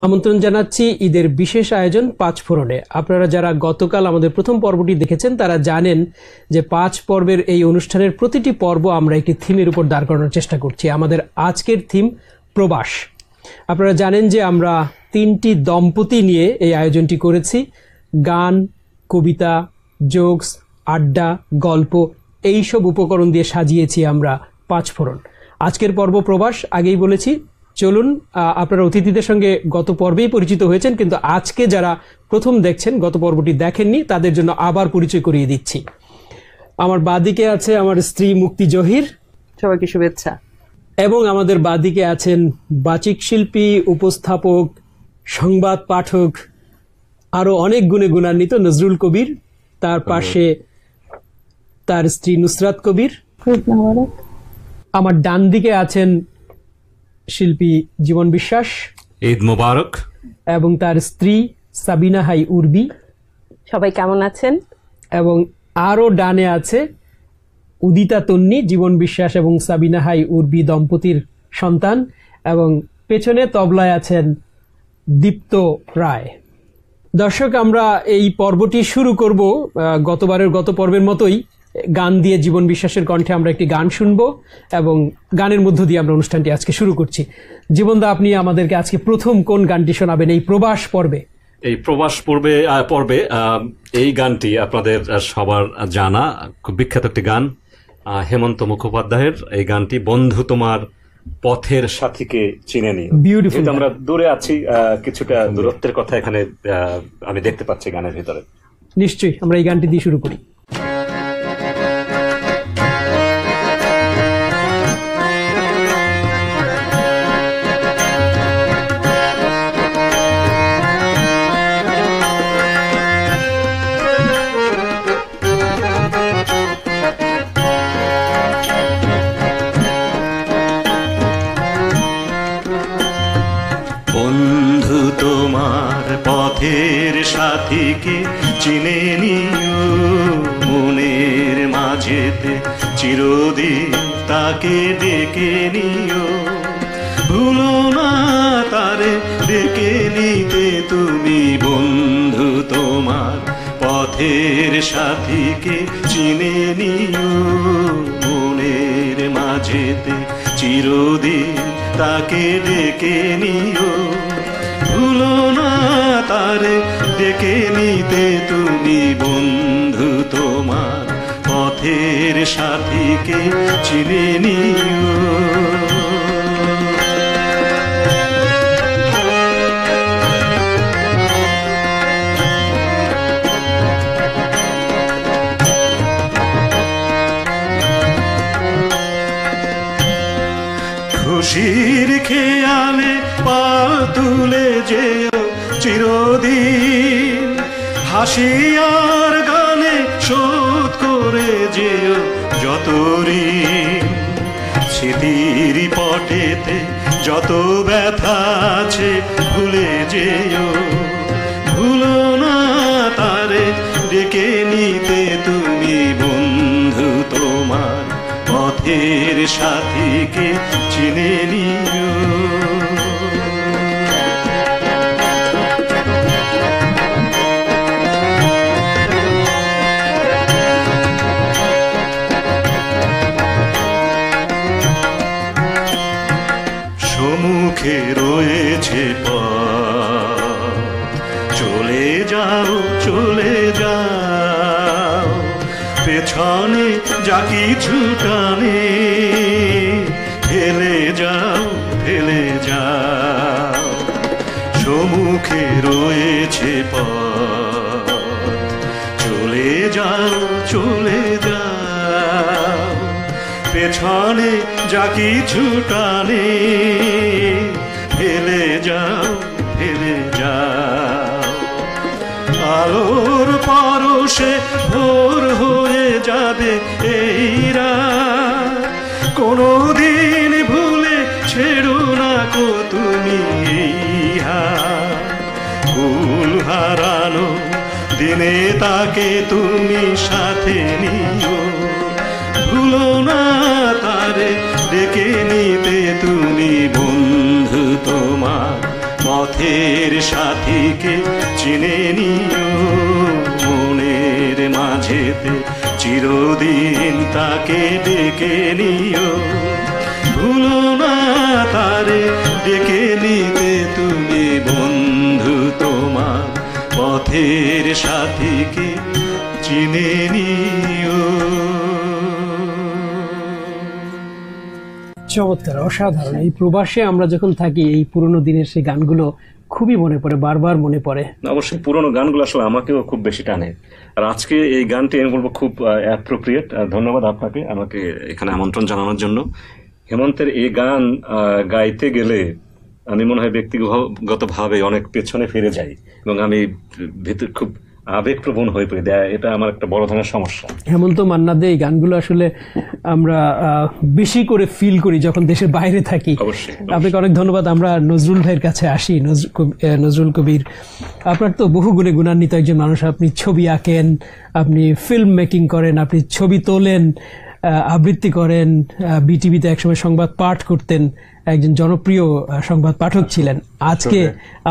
আমন্ত্রণ জানাচ্ছি ঈদের বিশেষ আয়োজন পাঁচ ফোড়নে। আপনারা যারা গতকাল আমাদের প্রথম পর্বটি দেখেছেন তারা জানেন যে পাঁচ পর্বের এই অনুষ্ঠানের প্রতিটি পর্ব আমরা একটি থিমের উপর দাঁড় করানোর চেষ্টা করছি। আমাদের আজকের থিম প্রবাস। আপনারা জানেন যে আমরা তিনটি দম্পতি নিয়ে এই আয়োজনটি করেছি। গান, কবিতা, জোকস, আড্ডা, গল্প এইসব উপকরণ দিয়ে সাজিয়েছি আমরা পাঁচ ফোড়ন। আজকের পর্ব প্রবাস। আগেই বলেছি, চলুন আপনারা অতিথিদের সঙ্গে গত পর্বেই পরিচিত হয়েছেন, কিন্তু আজকে যারা প্রথম দেখছেন, গত পর্বটি দেখেননি, তাদের জন্য আবার পরিচয় করিয়ে দিচ্ছি। আমার বাদিকে আছে আমার স্ত্রী মুক্তি জহির, সবাইকে শুভেচ্ছা। এবং আমাদের বাদিকে আছেন বাচিক শিল্পী, উপস্থাপক, সংবাদ পাঠক, আরো অনেক গুণে গুণান্বিত নজরুল কবির। তার পাশে তার স্ত্রী নুসরাত কবির। আমার ডান দিকে আছেন শিল্পী জীবন বিশ্বাস, ঈদ মোবারক, এবং তার স্ত্রী সাবিনা হাই উর্বি। সবাই কেমন আছেন? এবং আরো ডানে আছে উদিতা তন্নি, জীবন বিশ্বাস এবং সাবিনা হাই উর্বি দম্পতির সন্তান, এবং পেছনে তবলায় আছেন দীপ্ত রায়। দর্শক, আমরা এই পর্বটি শুরু করব গত পর্বের মতোই গান দিয়ে। জীবন বিশ্বাসের কণ্ঠে আমরা একটি গান শুনবো এবং গানের মধ্য দিয়ে আমরা অনুষ্ঠানটি আজকে শুরু করছি। জীবনদা, আপনি আমাদেরকে আজকে প্রথম কোন গানটি শোনাবেন এই প্রবাস পর্বে? এই প্রবাস পর্বে এই গানটি আপনাদের সবার জানা, খুব বিখ্যাত একটি গান, হেমন্ত মুখোপাধ্যায়ের এই গানটি, বন্ধু তোমার পথের সাথীকে চিনে নিও। বিউটিফুল। আমরা দূরে আছি, কিছুটা দূরত্বের কথা এখানে আমি দেখতে পাচ্ছি গানের ভিতরে। নিশ্চয়ই আমরা এই গানটি দিয়ে শুরু করি। বন্ধু তোমার পথের সাথীকে চিনে নিও, মনের মাঝেতে চিরদিন তাকে ডেকে নিও। ভুলো না তারে ডেকে নিতে তুমি, বন্ধু তোমার পথের সাথীকে চিনে নিও, মনের মাঝেতে চিরদিন তাকে ডেকে নিও। ভুলো না তারে ডেকে নিতে তুমি, বন্ধু তোমার পথের সাথীকে চিনে নিও। খুশির খেয়ালে পা তুলে যেও চিরদিন, হাসি আর গানে শোধ করে যেও যত ঋণ। স্মৃতির পটেতে যত ব্যথা আছে ভুলে যেও, ভুলো না তারে ডেকে নিতে তুমি, বন্ধু তোমার পথের সাথীকে চিনে নিও। সম্মুখে রয়েছে পথ, চলে যাও চলে যাও, পেছনে যা কিছু টানে ফেলে যাও ফেলে যাও। সম্মুখে রয়েছে পথ, চলে যাও চলে যাও, পেছনে যা কিছু টানে ফেলে যাও ফেলে যাও। আলোর পরশে ভোর হয়ে যাবে এই রাত, কোনদিন ভুলে ছেড়ো না কো তুমি এই হাত। ভুল হারানো দিনে তাকে তুমি সাথে নিও, ভুলো না তারে ডেকে নিতে তুমি, বন্ধু তোমার পথের সাথীকে চিনে নিও, মনের মাঝেতে চিরদিন তাকে ডেকে নিও। ভুলো না তারে ডেকে নিতে তুমি বন্ধু তোমার পথের সাথীকে চিনে নিও। চমৎকার, অসাধারণ। এই প্রবাসে আমরা যখন থাকি এই পুরোনো দিনের সেই গানগুলো খুবই মনে পড়ে, বারবার মনে পড়ে। অবশ্যই পুরোনো গানগুলো আসলে আমাকেও খুব বেশি টানে। আর আজকে এই গানটি আমি বলবো খুব অ্যাপ্রোপ্রিয়েট। ধন্যবাদ আপনাকে আমাকে এখানে আমন্ত্রণ জানানোর জন্য। হেমন্তের এই গান গাইতে গেলে আমি মনে হয় ব্যক্তিগতভাবে অনেক পেছনে ফিরে যাই এবং আমি ভিতর খুব আবেগপ্রবণ হয়ে পড়ি। এটা আমার একটা বড় ধরনের সমস্যা। হেমন্ত মান্না দে এই গানগুলো আসলে আমরা বেশি করে ফিল করি যখন দেশের বাইরে থাকি। অবশ্যই। আপনাকে অনেক ধন্যবাদ। আমরা নজরুল ভাইয়ের কাছে আসি। নজরুল কবির, আপনার তো বহু গুণে গুণান্বিত একজন মানুষ। আপনি ছবি আঁকেন, আপনি ফিল্ম মেকিং করেন, আপনি ছবি তোলেন, আবৃত্তি করেন, বিটিভিতে একসময় সংবাদ পাঠ করতেন, একজন জনপ্রিয় সংবাদ পাঠক ছিলেন। আজকে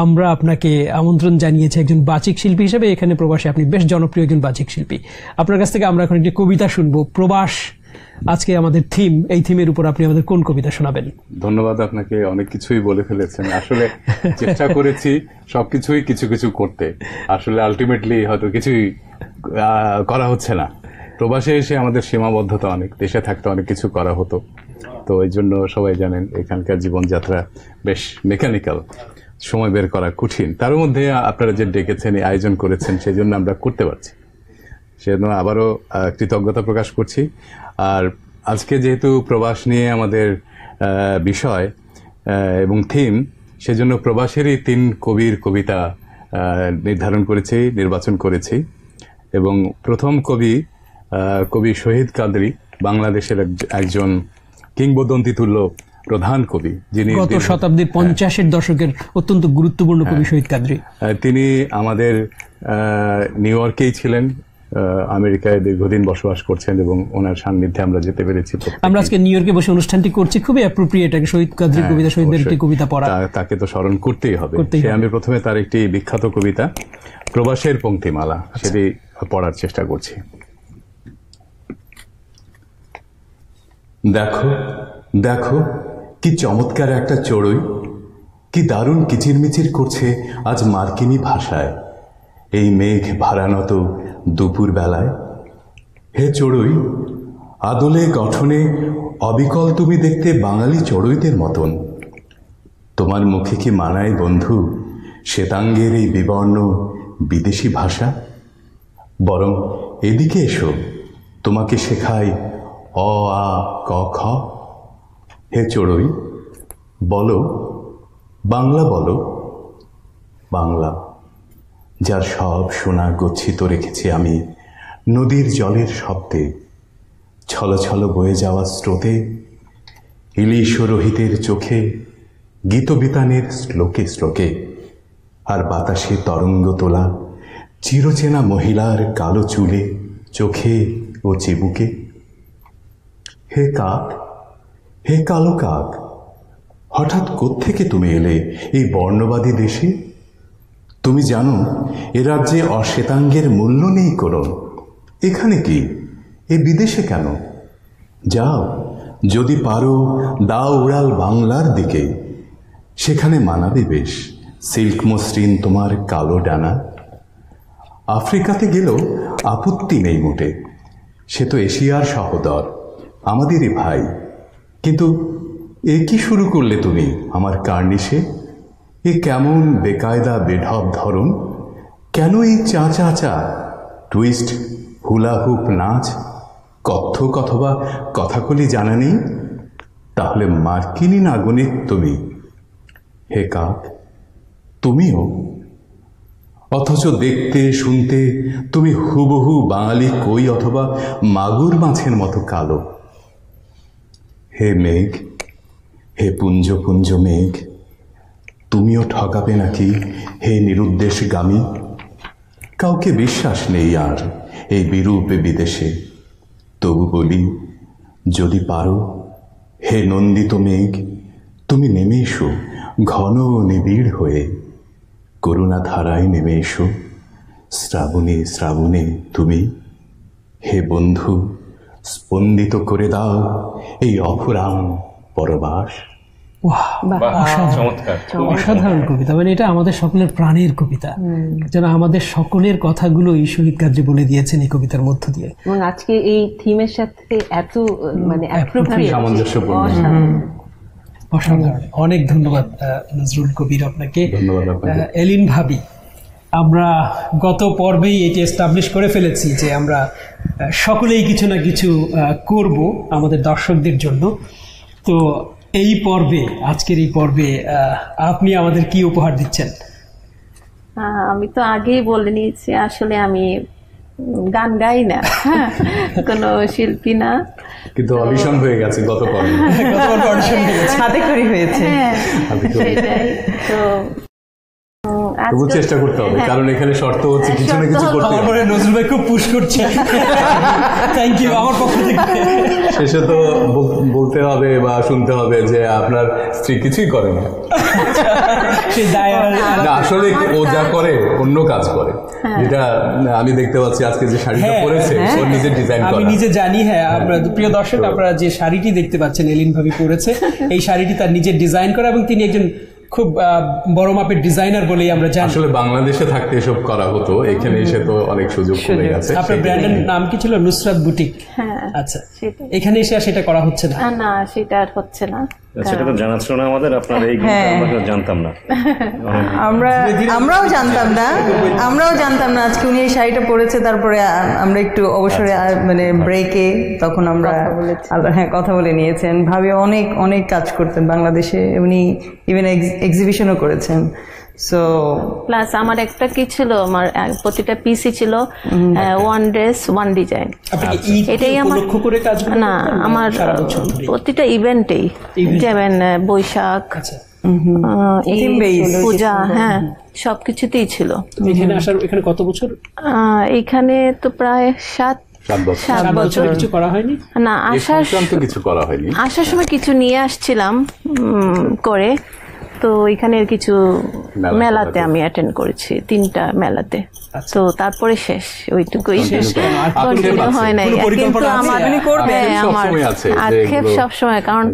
আমরা আপনাকে আমন্ত্রণ জানিয়েছি একজন বাচিক শিল্পী হিসেবে। এখানে প্রবাসে আপনি বেশ জনপ্রিয় একজন বাচিক শিল্পী। আপনার কাছ থেকে আমরা এখন একটি কবিতা শুনবো। প্রবাস আজকে আমাদের থিম, এই থিমের উপর আপনি আমাদের কোন কবিতা শোনাবেন? ধন্যবাদ, আপনাকে অনেক কিছুই বলে ফেলেছেন। আসলে চেষ্টা করেছি সবকিছুই কিছু কিছু করতে, আসলে আলটিমেটলি হয়তো কিছুই করা হচ্ছে না। প্রবাসে এসে আমাদের সীমাবদ্ধতা অনেক, দেশে থাকতে অনেক কিছু করা হতো। তো এই জন্য সবাই জানেন এখানকার জীবনযাত্রা বেশ মেকানিক্যাল, সময় বের করা কঠিন। তার মধ্যে আপনারা যে ডেকেছেন, আয়োজন করেছেন, সেই জন্য আমরা করতে পারছি, সেজন্য আবারও কৃতজ্ঞতা প্রকাশ করছি। আর আজকে যেহেতু প্রবাস নিয়ে আমাদের বিষয় এবং থিম, সেজন্য প্রবাসেরই 3 কবির কবিতা নির্ধারণ করেছি, নির্বাচন করেছি। এবং প্রথম কবি শহীদ কাদরী, বাংলাদেশের একজন কিংবদন্তি তুল্য প্রধান কবি, যিনি গত শতাব্দীর 50-এর দশকের অত্যন্ত গুরুত্বপূর্ণ কবি শহীদ কাদরী। তিনি আমাদের নিউ ইয়র্কেই ছিলেন, আমেরিকায় দীর্ঘদিন বসবাস করছেন এবং ওনার সান্নিধ্যে আমরা যেতে পেরেছি। আমরা আজকে নিউ ইয়র্কে বসে অনুষ্ঠানটি করছি, খুবই অ্যাপ্রোপ্রিয়েট শহীদ কাদরী কবিতা, শহীদদের একটি কবিতা পড়া। তাকে তো স্মরণ করতেই হবে। আমি প্রথমে তার একটি বিখ্যাত কবিতা প্রবাসের পংক্তিমালা সেটি পড়ার চেষ্টা করছি। দেখো দেখো কি চমৎকার একটা চড়ুই, কি দারুণ কিচিরমিচির করছে আজ মার্কিনী ভাষায় এই মেঘ ভারানত দুপুর বেলায়। হে চড়ুই, আদলে গঠনে অবিকল তুমি দেখতে বাঙালি চড়ুইদের মতন। তোমার মুখে কি মানায় বন্ধু শ্বেতাঙ্গের এই বিবর্ণ বিদেশি ভাষা? বরং এদিকে এসো, তোমাকে শেখাই অ আ ক খ। হে চড়ুই, বলো বাংলা, বলো বাংলা, যার সব সোনা গচ্ছিত রেখেছি আমি নদীর জলের শব্দে, ছলছল বয়ে যাওয়া স্রোতে, ইলিশ ও রোহিতের চোখে, গীতবিতানের শ্লোকে শ্লোকে, আর বাতাসে তরঙ্গ তোলা চিরচেনা মহিলার কালো চুলে, চোখে ও চিবুকে। হে কাক, হে কালো কাক, হঠাৎ কোত্থেকে তুমি এলে এই বর্ণবাদী দেশে? তুমি জানো এ রাজ্যে অশ্বেতাঙ্গের মূল্য নেই কোনো। এখানে কি, এ বিদেশে কেন? যাও যদি পারো দাও উড়াল বাংলার দিকে, সেখানে মানাবে বেশ সিল্ক মসৃণ তোমার কালো ডানা। আফ্রিকাতে গেলেও আপত্তি নেই মোটে, সে তো এশিয়ার সহোদর, আমাদেরই ভাই। কিন্তু এ কি শুরু করলে তুমি আমার কার্নিশে? এ কেমন বেকায়দা বেঢপ ধরন? কেন এই চা চা চা, টুইস্ট, হুলা হুপ নাচ, কত্থক অথবা কথাকলি জানা নেই? তাহলে মার্কিনী নাগরিক তুমি। হে কাক, তুমিও, অথচ দেখতে শুনতে তুমি হুবহু বাঙালি কই অথবা মাগুর মাছের মতো কালো। হে মেঘ, হে পুঞ্জ পুঞ্জ মেঘ, তুমিও ঠকাবে নাকি হে নিরুদ্দেশগামী? কাউকে বিশ্বাস নেই আর এই বিরূপ বিদেশে, তবু বলি যদি পারো হে নন্দিত মেঘ, তুমি নেমে এসো ঘন নিবিড় হয়ে করুণা ধারায় নেমে এসো। শ্রাবণে শ্রাবণে তুমি, হে বন্ধু, স্পন্দিত করে দাও এই অফুরান পরবাস। অসাধারণ কবিতা, মানে এটা আমাদের সকলের প্রাণের কবিতা, যেন আমাদের সকলের কথাগুলো এই শহীদ কার্যে বলে দিয়েছেন এই কবিতার মধ্য দিয়ে। এবং আজকে এই থিমের সাথে এত মানে সামঞ্জস্যপূর্ণ। অসাধারণ। অনেক ধন্যবাদ নজরুল কবির আপনাকে। ধন্যবাদ আপনাকে। এলিন ভাবি, আমরা গত পর্বেই এটি এস্টাবলিশ করে ফেলেছি যে আমরা সকলেই কিছু না কিছু করব আমাদের দর্শকদের জন্য। তো এই পর্বে, আজকের এই পর্বে আপনি আমাদের কি উপহার দিচ্ছেন? আমি তো আগেই বলে নিয়েছি, আসলে আমি গান গাই না, কোনো শিল্পী না, কিন্তু অডিশন হয়ে গেছে গত পর্বে। হাতে খড়ি হয়েছে। সেটাই তো তবু চেষ্টা করতে হবে, কারণ এখানে শর্ত হচ্ছে কিছু না কিছু করতে হবে। আমার নজরুল ভাই খুব পুশ করছে। থ্যাংক ইউ আমার পক্ষ থেকে। শেষে তো বলতে হবে বা শুনতে হবে যে আপনার স্ত্রী কিছুই করে না। না, আসলে ও যা করে অন্য কাজ করে, যেটা আমি দেখতে পাচ্ছি আজকে যে শাড়িটা পরেছে ও নিজে ডিজাইন করা। আমি নিজে জানি। হ্যাঁ, আমরা প্রিয় দর্শক, আপনারা যে শাড়িটি দেখতে পাচ্ছেন এলিন ভাবি পরেছে, এই শাড়িটি তার নিজের ডিজাইন করা, এবং তিনি একজন খুব বড় মাপের ডিজাইনার বলেই আমরা জানি। আসলে বাংলাদেশে থাকতে এসব করা হতো, এখানে এসে তো অনেক সুযোগ কমে গেছে। আপনার ব্র্যান্ডের নাম কি ছিল? নুসরাত বুটিক। আচ্ছা, এখানে এসে সেটা করা হচ্ছে না? না, সেটা আর হচ্ছে না। সেটা তো জানা ছিল না আমাদের, আপনার এই আমরা জানতাম না। আমরাও জানতাম না আজকে উনি এই শাড়িটা পরেছে। তারপরে আমরা একটু অবসরে মানে ব্রেকে তখন আমরা কথা বলে নিয়েছেন। ভাবে অনেক অনেক কাজ করতেন বাংলাদেশে, উনি ইভেন এক্সিবিশনও করেছেন। সো প্লাস আমার একটা কি ছিল, আমার প্রতিটা পিসি ছিল ওয়ান ড্রেস ওয়ান ডিজাইন। এটাই আমার না, আমার প্রতিটা ইভেন্টেই, যেমন বৈশাখ, পূজা, হ্যাঁ, সবকিছুতেই ছিল। এখানে কত বছর? এখানে তো প্রায় 7 বছর। কিছু করা হয়নি না, আসার সময় কিছু নিয়ে আসছিলাম করে। তো এখানে কিছু মেলাতে আমি অ্যাটেন্ড করেছি, 3টা মেলাতে। তো তারপরে শেষ, ওইটুকুই, কন্টিনিউ হয় নাই। কিন্তু আমার আক্ষেপ সবসময়, কারণ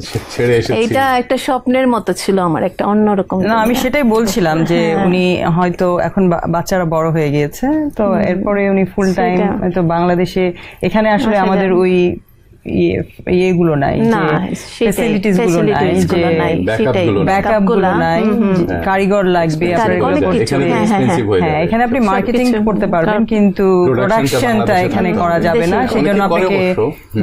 এইটা একটা স্বপ্নের মতো ছিল আমার, একটা অন্যরকম। না, আমি সেটাই বলছিলাম যে উনি হয়তো এখন বাচ্চারা বড় হয়ে গিয়েছে, তো এরপরে উনি ফুল টাইম হয়তো বাংলাদেশে, এখানে আসলে আমাদের ওই ইয়েগুলো নাই, ফ্যাসিলিটিস গুলো নাই, ব্যাকআপ গুলো নাই, কারিগর লাগবে। এখানে আপনি মার্কেটিং করতে পারবেন, কিন্তু প্রোডাকশনটা এখানে করা যাবে না। সেই জন্য আপনাকে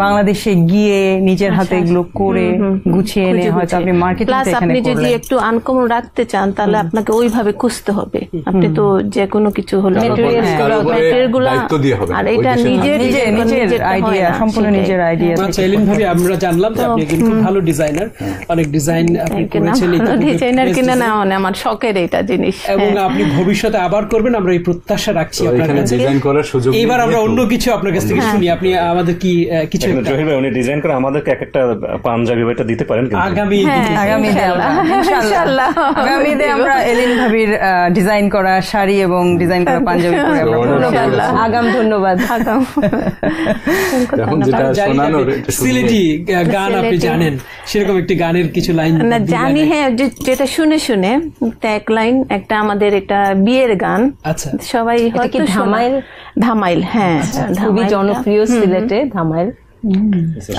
বাংলাদেশে গিয়ে নিজের হাতে এগুলো করে গুছিয়ে এনে হয়তো আপনি মার্কেটিংটা এখানে করলেন। আপনি যদি একটু আনকমন রাখতে চান, তাহলে আপনাকে ওইভাবে খুঁজতে হবে। আপনি তো যে কোনো কিছু হলো ম্যাটেরিয়ালগুলো, আর এটা নিজের আইডিয়া, সম্পূর্ণ নিজের আইডিয়া। এলিন ভাবি, আমরা জানলাম যে আপনি একজন খুব ভালো ডিজাইনার, অনেক ডিজাইন আপনি করেছেন। ডিজাইনার কিনা না, মানে আমার শখের এটা জিনিস, এবং আপনি ভবিষ্যতে আবার করবেন, আমরা এই প্রত্যাশা রাখছি আপনার কাছে। এবার আমরা অন্য কিছু আপনার কাছ থেকে শুনি, আপনি আমাদের কি কিছু জহির ভাই উনি ডিজাইন করে আমাদেরকে একটা পাঞ্জাবি বইটা দিতে পারেন আগামীতে আমরা এলিন ভাবির ডিজাইন করা শাড়ি এবং ডিজাইন করা পাঞ্জাবি পরে আগাম। ধন্যবাদ। সিলেটি গান আপনি জানেন, সেরকম একটি গানের কিছু লাইন? না জানি, হ্যাঁ, যেটা শুনে শুনে এক লাইন, একটা আমাদের একটা বিয়ের গান। আচ্ছা, সবাই হয়তো ধামাইল, হ্যাঁ, খুবই জনপ্রিয় সিলেটে ধামাইল।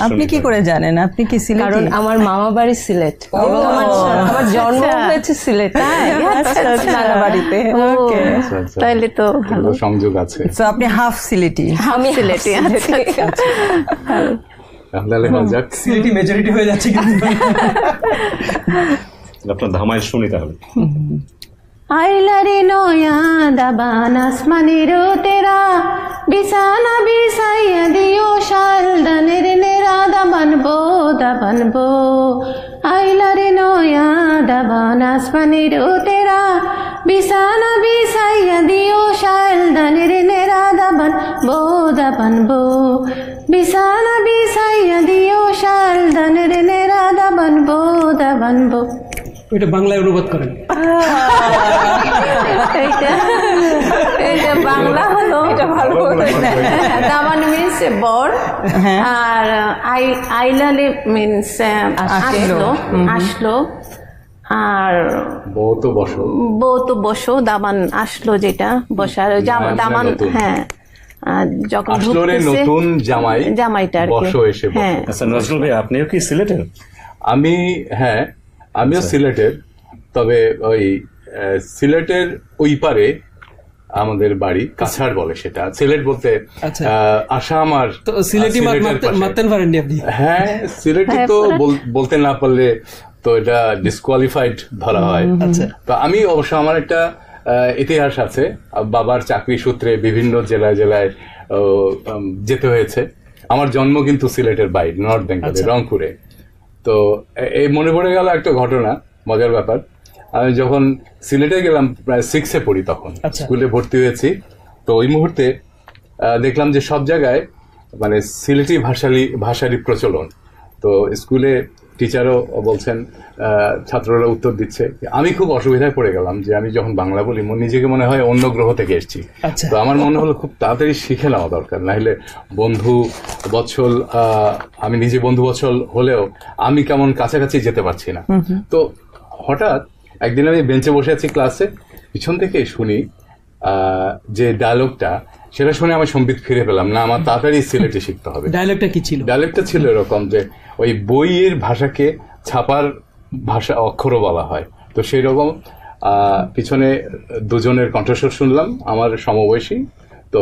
আপনি কি করে জানেন? আপনি কি সিলেট? কারণ আমার মামা বাড়ি সিলেট, এবং আমার জন্ম হয়েছে সিলেট বাড়িতে। তাইলে তো ভালো সংযোগ আছে। তো আপনি হাফ সিলেটি? আমি সিলেটি। সিলেটি মেজরিটি হয়ে যাচ্ছে, আপনার ধামাইল শুনি তাহলে। আইলারে নয়া দাবান আসমানের তেরা, বিছানা বিছাইয়া দিও শাল দানের নেরা, দাবানবো দাবানবো। আইলারে নয়া দাবান আসমানের তেরা, বিছানা বিছাইয়া দিও শাল দানের নেরা, দাবানবো দাবানবো। বিছানা বিছাইয়া দিও শাল দানের নেরা, দাবানবো দাবানবো। ওইটা বাংলায় অনুবাদ করেন। এইটা বাংলা হলো দামান মিন্স বর, আর আইলালে মিন্স আসলো, আর বউ তো বসো, দামান আসলো, যেটা বসার দামান, হ্যাঁ যখন নতুন জামাইটা আর কি। হ্যাঁ, আচ্ছা নজরুল ভাই, আপনিও কি সিলেটের? আমিও সিলেটের, তবে ওই সিলেটের ওই পারে আমাদের বাড়ি, কাছাড় বলে সেটা। সিলেট বলতে আসাম আর সিলেটি মারতেন পারেননি আপনি? হ্যাঁ, সিলেটি তো বলতে না পারলে তো এটা ডিসকোয়ালিফাইড ধরা হয়। তো আমি অবশ্য আমার একটা ইতিহাস আছে, বাবার চাকরি সূত্রে বিভিন্ন জেলায় যেতে হয়েছে। আমার জন্ম কিন্তু সিলেটের বাইরে, নর্থ বেঙ্গলে, রংপুরে। তো এই মনে পড়ে গেল একটা ঘটনা, মজার ব্যাপার। আমি যখন সিলেটে গেলাম, প্রায় 6-এ পড়ি, তখন স্কুলে ভর্তি হয়েছি। তো ওই মুহূর্তে দেখলাম যে সব জায়গায় মানে সিলেটি ভাষারই প্রচলন। তো স্কুলে টিচারও বলছেন, ছাত্ররা উত্তর দিচ্ছে। আমি খুব অসুবিধায় পড়ে গেলাম যে আমি যখন বাংলা বলি নিজেকে মনে হয় অন্য গ্রহ থেকে এসেছি। তো আমার মনে হলো খুব তাড়াতাড়ি শিখে নেওয়া দরকার, নাহলে বন্ধু বৎসল, আমি নিজে বন্ধু বৎসল হলেও আমি কেমন কাছাকাছি যেতে পারছি না। তো হঠাৎ একদিন আমি বেঞ্চে বসে আছি ক্লাসে, পিছন থেকে শুনি যে ডায়লগটা, সেটা শুনে আমার সম্বিত ফিরে পেলাম না, আমার তাড়াতাড়ি সিলেটে শিখতে হবে। ডায়লগটা কি ছিল? ডায়লগটা ছিল এরকম যে ওই বইয়ের ভাষাকে ছাপার ভাষা অক্ষরও বলা হয়। তো সেই রকম পিছনে দুজনের কণ্ঠস্বর শুনলাম, আমার সমবয়সী। তো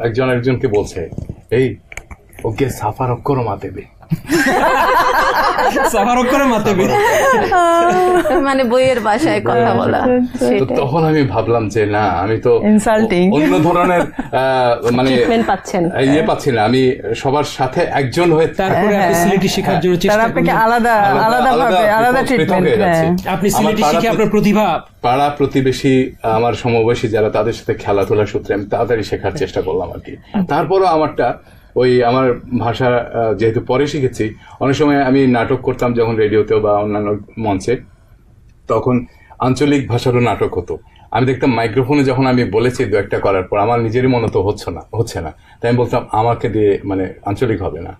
একজনকে বলছে, এই ওকে সাফার অক্ষরও মাতেবে, মানে বইয়ের ভাষায় কথা বলা। তখন আমি ভাবলাম যে না, আমি তো অন্য ধরনের মানে পাচ্ছি না, আমি সবার সাথে একজন হয়ে তারপরে আপনি সিলেটি শেখার জন্য চেষ্টা করছেন, আলাদা ট্রিটমেন্ট। আপনি সিলেটি শিখে আপনার প্রতিভা, পাড়া প্রতিবেশী আমার সমবয়সী যারা, তাদের সাথে খেলাধুলার সূত্রে আমি তাড়াতাড়ি শেখার চেষ্টা করলাম আর কি। তারপরও আমারটা ওই আমার ভাষা যেহেতু পরে শিখেছি, অনেক সময় আমি নাটক করতাম যখন রেডিওতেও বা অন্যান্য মঞ্চে, তখন আঞ্চলিক ভাষারও নাটক হতো। আমি দেখতাম মাইক্রোফোনে যখন আমি বলেছি দু একটা করার পর আমার নিজেরই মনে তো হচ্ছে না, তাই আমি বলতাম আমাকে দিয়ে মানে আঞ্চলিক হবে না।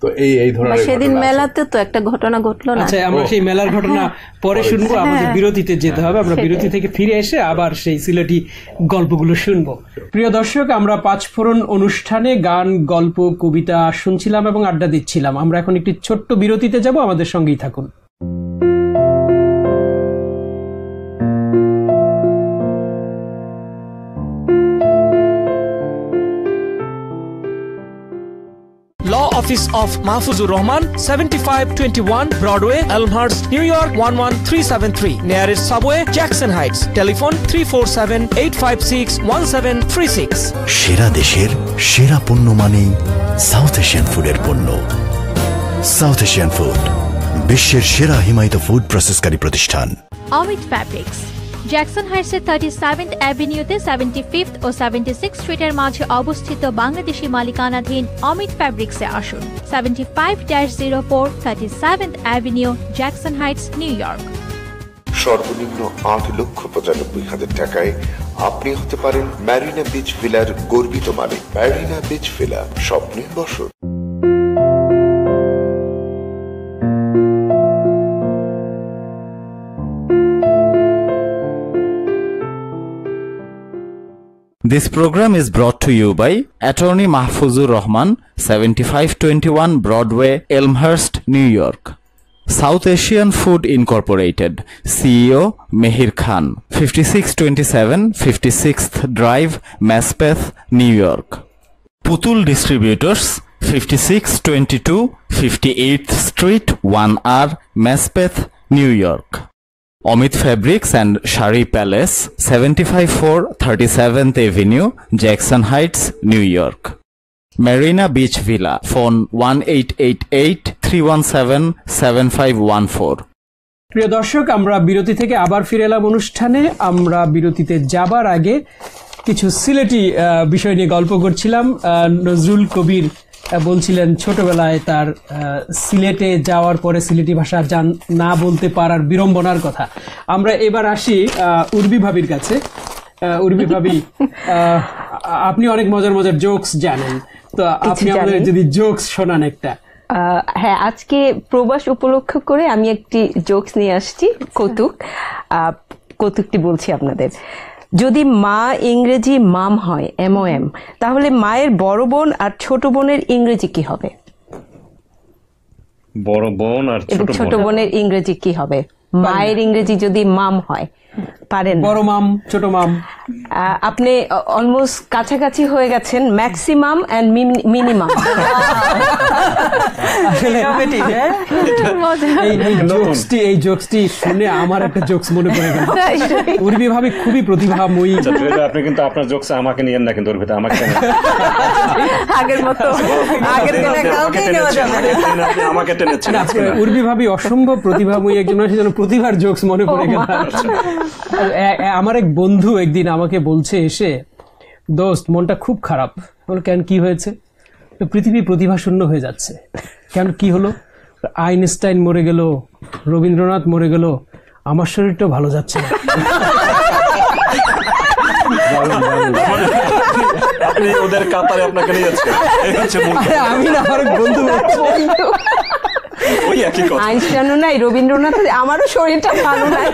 তো এই ধরনের সেদিন মেলাতে তো একটা ঘটনা ঘটলো না? আচ্ছা, আমরা সেই মেলার ঘটনা পরে শুনবো, আমাদের বিরতিতে যেতে হবে। আমরা বিরতি থেকে ফিরে এসে আবার সেই সিলেটি গল্পগুলো শুনবো। প্রিয় দর্শক, আমরা পাঁচফোড়ন অনুষ্ঠানে গান, গল্প, কবিতা শুনছিলাম এবং আড্ডা দিচ্ছিলাম। আমরা এখন একটি ছোট্ট বিরতিতে যাব, আমাদের সঙ্গেই থাকুন। Law Office of Mahfuzur Rahman, 7521 Broadway, Elmhurst, New York 11373. Nearest subway, Jackson Heights. Telephone 347-856-1736. সেরা দেশের সেরা পণ্য মানেই সাউথ এশিয়ান ফুডের পণ্য। সাউথ এশিয়ান ফুড, বিশ্বের সেরা হিমায়িত ফুড প্রসেসকারী প্রতিষ্ঠান। অমিত ফ্যাব্রিক্স, জ্যাকসন হাইটসের 37th অ্যাভিনিউতে 75th ও 76th স্ট্রিটের মাঝে অবস্থিত বাংলাদেশি মালিকানাধীন অমিত ফ্যাব্রিক্সে আসুন। 75-04 37th avenue, Jackson Heights, new York. সর্বনিম্ন 8,95,000 টাকায় আপনি হতে পারেন ম্যারিনা বিচ ভিলার গর্বিত মালিক। ম্যারিনা বিচ ভিলা, স্বপ্নের বসত। This program is brought to you by Attorney Mahfuzur Rahman, 7521 Broadway, Elmhurst, New York. South Asian Food Incorporated, CEO Mehir Khan, 5627 56th Drive, Maspeth, New York. Putul Distributors, 5622 58th Street, 1R, Maspeth, New York. Omit Fabrics and Shari Palace, 754 37th Avenue, Jackson Heights, New York. Marina Beach Villa, phone 1888-317-7514. প্রিয় দর্শক, আমরা বিরতি থেকে আবার ফিরে এলাম অনুষ্ঠানে। আমরা বিরতিতে যাবার আগে কিছু সিলেটি বিষয় নিয়ে গল্প করছিলাম। নজরুল কবির বলছিলেন ছোটবেলায় তার সিলেটে যাওয়ার পরে সিলেটি ভাষা না বলতে পারার বিড়ম্বনার কথা। আমরা এবার আসি উর্বি ভাবির কাছে। উর্বি ভাবি, আপনি অনেক মজার মজার জোকস জানেন, তো আপনি আমাদের যদি জোকস শোনান একটা। হ্যাঁ, আজকে প্রবাস উপলক্ষ করে আমি একটি জোকস নিয়ে আসছি, কৌতুকটি বলছি আপনাদের। যদি মা ইংরেজি মাম হয় MOM, তাহলে মায়ের বড় বোন আর ছোট বোনের ইংরেজি কি হবে? বড় বোন আর ছোট বোনের ইংরেজি কি হবে? মায়ের ইংরেজি যদি মাম হয়, পারেন? বড় মাম, ছোট মাম। আপনি অলমোস্ট কাছাকাছি হয়ে গেছেন, ম্যাক্সিমাম এন্ড মিনিমাম। এই জোকসটি শুনে আমার একটা জোকস মনে পড়ে গেল। উর্বি ভাবি খুবই প্রতিভাময়ী। আপনি কিন্তু আপনার জোকস আমাকে নিয়েন না, কিন্তু উর্বিতে আমাকে আগের মতো আমাকে টেনেছেন। উর্বি ভাবি অসম্ভব প্রতিভাময়ী একজন, সেজন্য প্রতিভার জোকস মনে পড়ে গেল। আমার এক বন্ধু একদিন আমাকে বলছে এসে, দোস্ত মনটা খুব খারাপ। কেন, কি হয়েছে? পৃথিবী প্রতিভা শূন্য হয়ে যাচ্ছে। কেন, কি হলো? আইনস্টাইন মরে গেল, রবীন্দ্রনাথ মরে গেল, আমার শরীরটাও ভালো যাচ্ছে না। আপনি ওদের কাতারে আপনাকে নিয়ে যাচ্ছেন। আমি না, আমার বন্ধু আইনস্টাইনও নাই, রবীন্দ্রনাথ, আমারও শরীরটা ভালো নাই,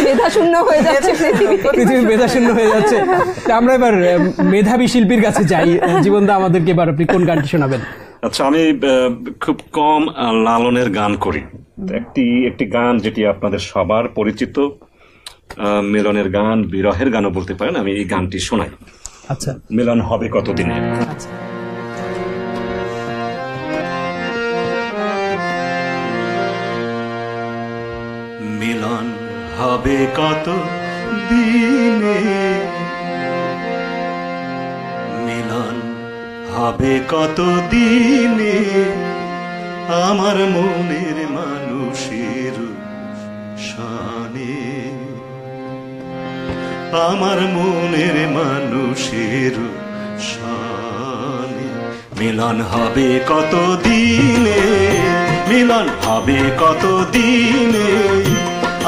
মেধাশূন্য হয়ে যাচ্ছে, পৃথিবী মেধাশূন্য হয়ে যাচ্ছে। আমরা এবার মেধাবী শিল্পীর কাছে যাই। জীবনদা, আমাদেরকে এবার আপনি কোন গানটি শোনাবেন? আচ্ছা, আমি খুব কম লালনের গান করি। একটি গান যেটি আপনাদের সবার পরিচিত, মিলনের গান, বিরহের গানও বলতে পারেন, আমি এই গানটি শোনাই। আচ্ছা, মিলন হবে কতদিনে। আচ্ছা। মিলন হবে কত দিনে, মিলন হবে কত দিনে, আমার মনের মানুষের শানে, আমার মনের মানুষের শানে। মিলন হবে কত দিনে, মিলন হবে কত দিনে,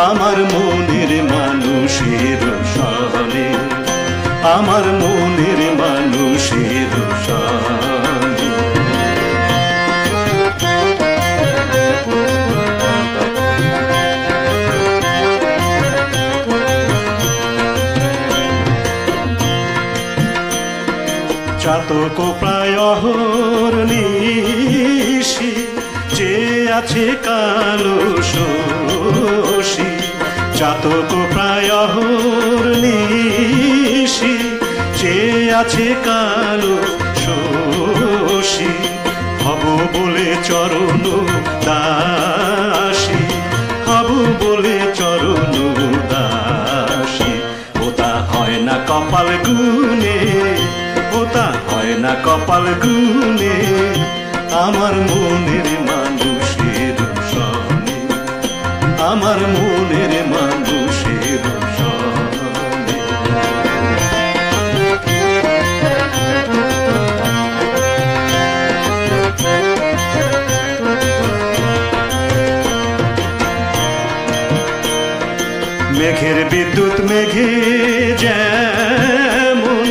আমার মনের মানুষের শানে, আমার মনের মানুষের শানে। চাতক প্রায় অহর্নিশি, যে আছে কালো শোষী, চাতক প্রায় অহর্নিশি, যে আছে কালো শোষী, হব বলে চরণ দাসী, হব বলে চরণ দাসী। ওটা হয় না কপাল গুনে, ওটা হয় না কপাল গুনে, আমার মনের মানুষের শানে, আমার মনের মানুষের শানে। মেঘের বিদ্যুৎ মেঘে যেমন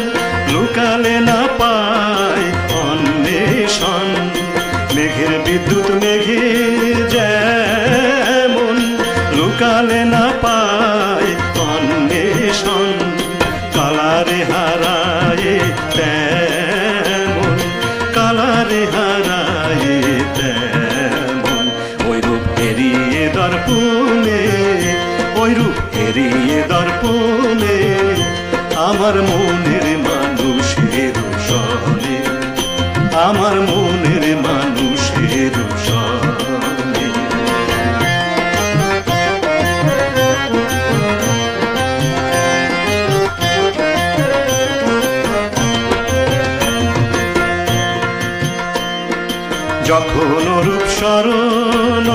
লুকালে না পায় অন্বেষণ, মেঘের বিদ্যুৎ মেঘে যেমন লুকালে না পায় অন্বেষণ, কালারে হারায় তেমন, কালারে হারায় তেমন, ওই রূপ এড়িয়ে দর্পণে, ওই রূপ এড়িয়ে দর্পণে, আমার মনের মানুষের শানে, আমার মনের মানুষের শানে। যখন রূপ স্মরণ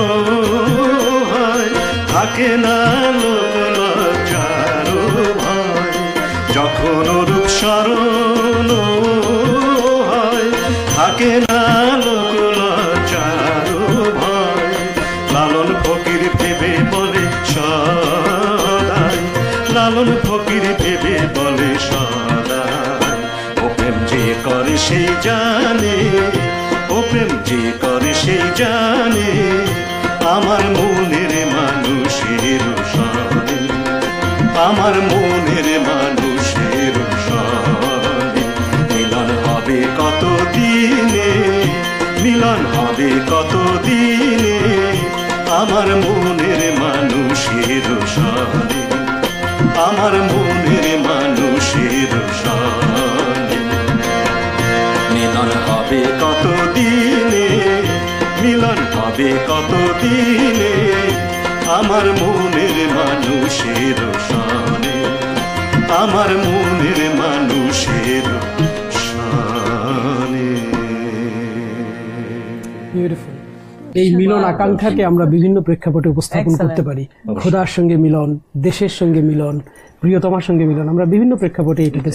হয়, থাকে না লোক লজ্জার ভয়, যখন রূপ স্মরণ হয় থাকে না লোক লজ্জার ভয় লালন ফকির ভেবে বলে সদাই লালন ফকির ভেবে বলে সদাই ও প্রেম যে করে সেই জানে ও প্রেম যে করে সেই জানে আমার মনের মানুষের সনে আমার মনের মানুষের সনে মিলন হবে কত দিনে মিলন হবে কত দিনে আমার মনের মানুষের সনে আমার মনের মানুষের সনে মিলন হবে কত দিনে মিলন হবে কত দিনে আমার মনের মানুষের সনে আমার মনের মানুষের সনে। বিউটিফুল। এই মিলন আকাঙ্ক্ষাকে আমরা বিভিন্ন প্রেক্ষাপটে উপস্থাপন করতে পারি। খোদার সঙ্গে মিলন, দেশের সঙ্গে মিলন, প্রিয়তমার সঙ্গে মিলন, আমরা বিভিন্ন প্রেক্ষাপটে এটাকে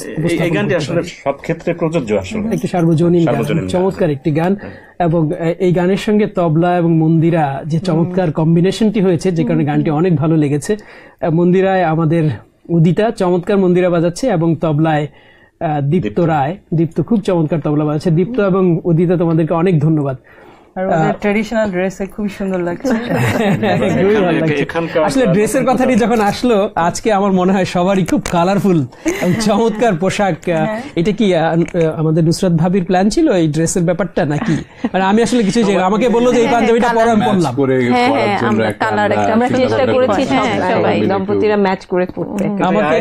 এই গানটি আসলে সব ক্ষেত্রে প্রযোজ্য। আসলে একটি সার্বজনীন গান, চমৎকার একটি গান। এবং এই গানের সঙ্গে তবলা এবং মন্দিরা যে চমৎকার কম্বিনেশনটি হয়েছে, যে কারণে গানটি অনেক ভালো লেগেছে। মন্দিরায় আমাদের উদিতা চমৎকার মন্দিরা বাজাচ্ছে এবং তবলায় দীপ্ত রায়। দীপ্ত খুব চমৎকার তবলা বাজাচ্ছে। দীপ্ত এবং উদিতা, তোমাদেরকে অনেক ধন্যবাদ। ট্রেডিশনাল ড্রেসে খুব সুন্দর লাগছে। আসলে ড্রেসের কথাটি যখন আসলো, আজকে আমার মনে হয় সবারই খুব কালারফুল এবং চমৎকার পোশাক। এটা কি আমাদের নুসরাত ভাবির প্ল্যান ছিল এই ড্রেসের ব্যাপারটা নাকি? মানে আমি আসলে কিছু আমাকে বললো যে এই পাঞ্জাবিটা পরলাম। আমরা চেষ্টা করেছি সবাই দম্পতিরা ম্যাচ করে পড়তে। আমাকে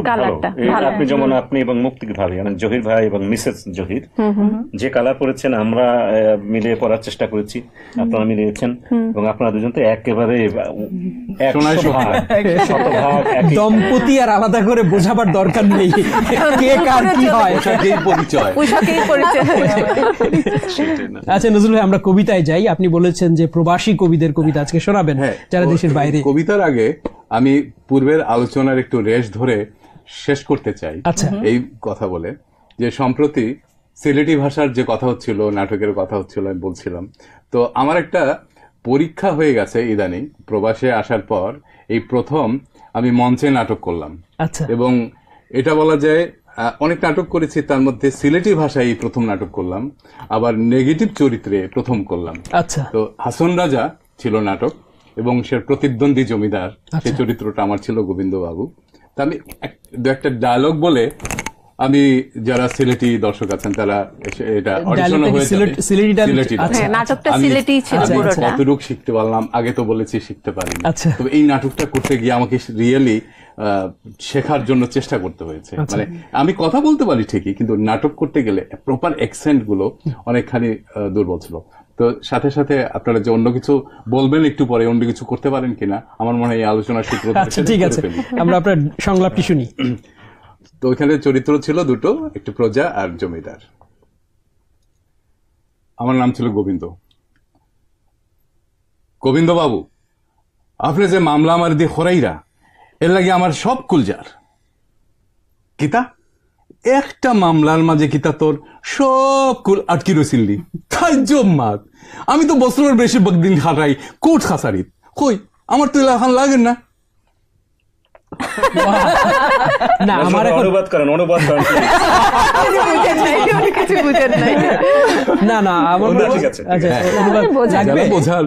কালারটা আপনি যেমন আপনি এবং মুক্তিক ভাবি, মানে জহির ভাই এবং মিসেস জহির যে কালার পরেছেন আমরা মিলিয়ে পড়ার চেষ্টা করেছি, আপনারা মিলিয়েছেন এবং আপনারা দুজন তো একেবারে দম্পতি আর আলাদা করে বোঝাবার দরকার নেই, কে কার কি হয় পরিচয়। আচ্ছা নজরুল ভাই, আমরা কবিতায় যাই। আপনি বলেছেন যে প্রবাসী কবিদের কবিতা আজকে শোনাবেন যারা দেশের বাইরে। কবিতার আগে আমি পূর্বের আলোচনার একটু রেশ ধরে শেষ করতে চাই এই কথা বলে যে সম্প্রতি সিলেটি ভাষার যে কথা হচ্ছিল, নাটকের কথা হচ্ছিল, আমি বলছিলাম তো আমার একটা পরীক্ষা হয়ে গেছে ইদানিং প্রবাসে আসার পর। এই প্রথম আমি মঞ্চে নাটক করলাম এবং এটা বলা যায় অনেক নাটক করেছি, তার মধ্যে সিলেটি ভাষায় এই প্রথম নাটক করলাম, আবার নেগেটিভ চরিত্রে প্রথম করলাম। তো হাসন রাজা ছিল নাটক এবং সে প্রতিদ্বন্দ্বী জমিদার, সেই চরিত্রটা আমার ছিল গোবিন্দ বাবু। তা আমি দু একটা ডায়লগ বলে আমি যারা সিলেটি দর্শক আছেন তারা এটা অডিশন হয়ে কতটুকু শিখতে পারলাম, আগে তো বলেছি শিখতে পারিনি। তবে এই নাটকটা করতে গিয়ে আমাকে রিয়েলি শেখার জন্য চেষ্টা করতে হয়েছে। মানে আমি কথা বলতে পারি ঠিকই, কিন্তু নাটক করতে গেলে প্রপার অ্যাকসেন্ট গুলো অনেকখানি দুর্বল ছিল। তো সাথে সাথে আপনারা যে অন্য কিছু বলবেন একটু পরে, অন্য কিছু করতে পারেন কিনা আমার মনে হয় এই আলোচনার সূত্র। ঠিক আছে, আমরা আপনার সংলাপটি শুনি। তো ওইখানে চরিত্র ছিল দুটো, একটু প্রজা আর জমিদার। আমার নাম ছিল গোবিন্দ। গোবিন্দ বাবু, আপনি যে মামলা আমার দিয়ে খরাইরা, এর লাগে আমার সব কুলজার। কিতা একটা মামলার মাঝে কিতা তোর সব কুল আটকি রয়েছিলি? মাত, আমি তো বছরের বেশিরভাগ দিন খাটাই কোর্ট খাসারিত। কই আমার তো এখন লাগেন না। না আমার অনুবাদ করেন, অনুবাদ করেন। না না আমার ঠিক আছে, অনুবাদ বোঝার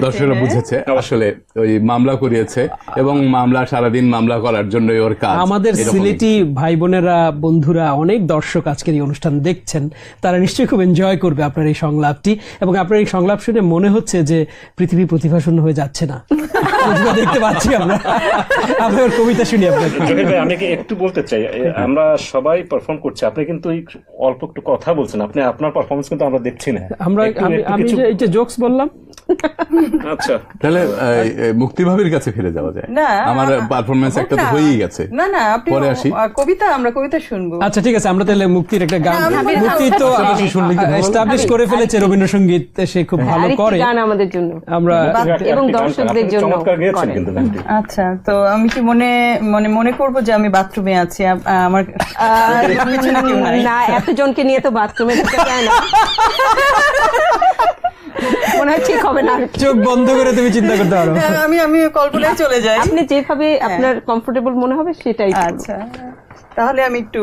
দর্শকরা বুঝেছে আসলে ওই মামলা করিয়েছে এবং মামলা সারাদিন মামলা করার জন্য ওর কাজ। আমাদের সিলেটি ভাই বোনেরা, বন্ধুরা, অনেক দর্শক আজকের এই অনুষ্ঠান দেখছেন, তারা নিশ্চয়ই খুব এনজয় করবে আপনার এই সংলাপটি। এবং আপনার এই সংলাপ শুনে মনে হচ্ছে যে পৃথিবী প্রতিভাশূন্য হয়ে যাচ্ছে না, দেখতে পাচ্ছি আমরা। আপনার কবিতা শুনি আপনার। আমি একটু বলতে চাই, আমরা সবাই পারফর্ম করছি, আপনি কিন্তু অল্প একটু কথা বলছেন, আপনি আপনার পারফরমেন্স কিন্তু আমরা দেখছি না। আমি যে জোকস বললাম আচ্ছা, তাহলে মুক্তিভাবির কাছে ফিরে যাওয়া যায়। না, আমার পারফরমেন্স একটা তো হয়েই গেছে। না না, আপনি পরে আসি। আমরা কবিতা শুনবো। আচ্ছা ঠিক আছে, আমরা তাহলে মুক্তির একটা গান, মুক্তি তো এস্টাবলিশ করে ফেলেছে রবীন্দ্রসঙ্গীত, সে খুব ভালো করে গান আমাদের জন্য আমরা এবং দর্শকদের জন্য। আচ্ছা, তো আমি কি মনে করব যে আমি বাথরুমে আছি, আমার না, এতজনকে নিয়ে তো বাথরুমে ঢুকা যায় না, মনে হয় ঠিক হবে না। চোখ বন্ধ করে তুমি চিন্তা করতে পারো। আমি কল্পনায় চলে যাই, আপনি যেভাবে আপনার কমফোর্টেবল মনে হবে সেটাই। আচ্ছা, তাহলে আমি একটু